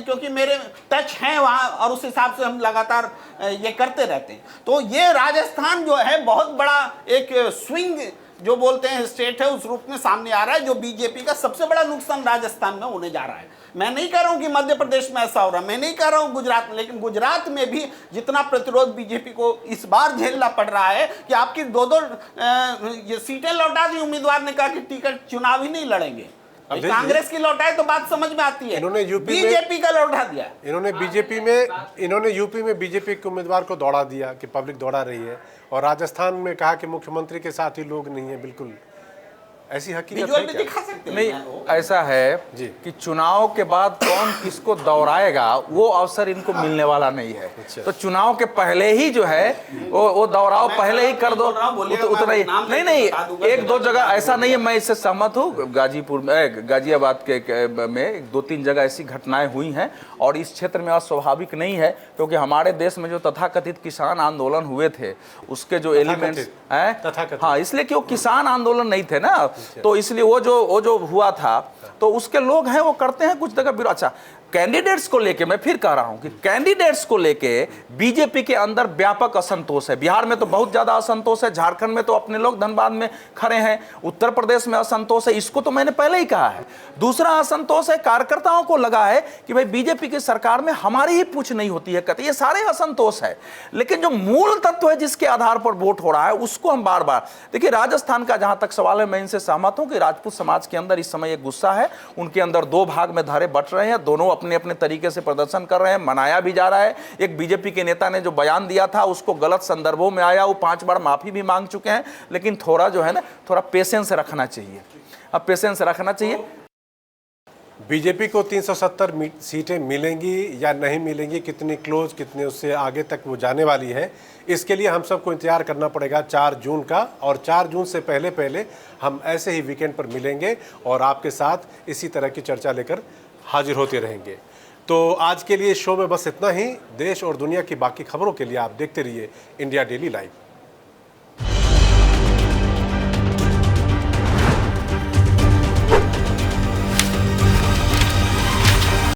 क्योंकि मेरे टच हैं वहाँ, और उस हिसाब से हम लगातार ये करते रहते हैं। तो ये राजस्थान जो है बहुत बड़ा एक स्विंग जो बोलते हैं स्टेट है, उस रूप में सामने आ रहा है, जो बीजेपी का सबसे बड़ा नुकसान राजस्थान में होने जा रहा है। मैं नहीं कह रहा हूं कि मध्य प्रदेश में ऐसा हो रहा है, मैं नहीं कह रहा हूं गुजरात में, लेकिन गुजरात में भी जितना प्रतिरोध बीजेपी को इस बार झेलना पड़ रहा है कि आपकी दो ये सीटें लौटा दी, उम्मीदवार ने कहा कि टिकट चुनाव ही नहीं लड़ेंगे। कांग्रेस की लौटाए तो बात समझ में आती है, इन्होंने यूपी में बीजेपी का लौटा दिया। इन्होंने यूपी में बीजेपी के उम्मीदवार को दौड़ा दिया कि पब्लिक दौड़ा रही है, और राजस्थान में कहा कि मुख्यमंत्री के साथ ही लोग नहीं है। बिल्कुल ऐसी हकीकत विजुअल है में क्या? दिखा सकते हैं नहीं, ऐसा है जी। कि चुनाव के बाद कौन किसको दौड़ाएगा वो अवसर इनको मिलने वाला नहीं है। तो चुनाव के पहले ही जो है वो दौड़ाव पहले ही कर दो, उतना ही। नहीं, एक दो जगह ऐसा नहीं है, मैं इससे सहमत हूँ। गाजीपुर में, गाजियाबाद में 2-3 जगह ऐसी घटनाएं हुई हैं, और इस क्षेत्र में अस्वाभाविक नहीं है, क्योंकि हमारे देश में जो तथाकथित किसान आंदोलन हुए थे उसके जो एलिमेंट्स हैं, हाँ, इसलिए कि वो किसान आंदोलन नहीं थे ना, तो इसलिए वो जो हुआ था, तो उसके लोग हैं वो करते हैं कुछ जगह विरोध। अच्छा, कैंडिडेट्स को लेके मैं फिर कह रहा हूं कि कैंडिडेट्स को लेके बीजेपी के अंदर व्यापक असंतोष है। बिहार में तो बहुत ज्यादा असंतोष है, झारखंड में तो अपने लोग धनबाद में खड़े हैं, उत्तर प्रदेश में असंतोष है, इसको तो मैंने पहले ही कहा है। दूसरा असंतोष है, कार्यकर्ताओं को लगा है कि भाई बीजेपी की सरकार में हमारी ही पूछ नहीं होती है, कहते ये सारे असंतोष है। लेकिन जो मूल तत्व है जिसके आधार पर वोट हो रहा है उसको हम बार बार देखिए। राजस्थान का जहां तक सवाल है, मैं इनसे सहमत हूं कि राजपूत समाज के अंदर इस समय एक गुस्सा है, उनके अंदर 2 भाग में धारे बट रहे हैं, दोनों अपने अपने तरीके से प्रदर्शन कर रहे हैं, मनाया भी जा रहा है। एक बीजेपी के नेता ने जो बयान दिया था उसको गलत संदर्भों में आया, वो 5 बार माफी भी मांग चुके हैं, लेकिन थोड़ा जो है ना, थोड़ा पेशेंस रखना चाहिए। अब पेशेंस रखना चाहिए। बीजेपी को 370 सीटें मिलेंगी या नहीं मिलेंगी, कितनी क्लोज, कितने उससे आगे तक वो जाने वाली है, इसके लिए हम सबको इंतजार करना पड़ेगा 4 जून का। और 4 जून से पहले हम ऐसे ही वीकेंड पर मिलेंगे और आपके साथ इसी तरह की चर्चा लेकर हाजिर होते रहेंगे। तो आज के लिए शो में बस इतना ही। देश और दुनिया की बाकी खबरों के लिए आप देखते रहिए इंडिया डेली लाइव।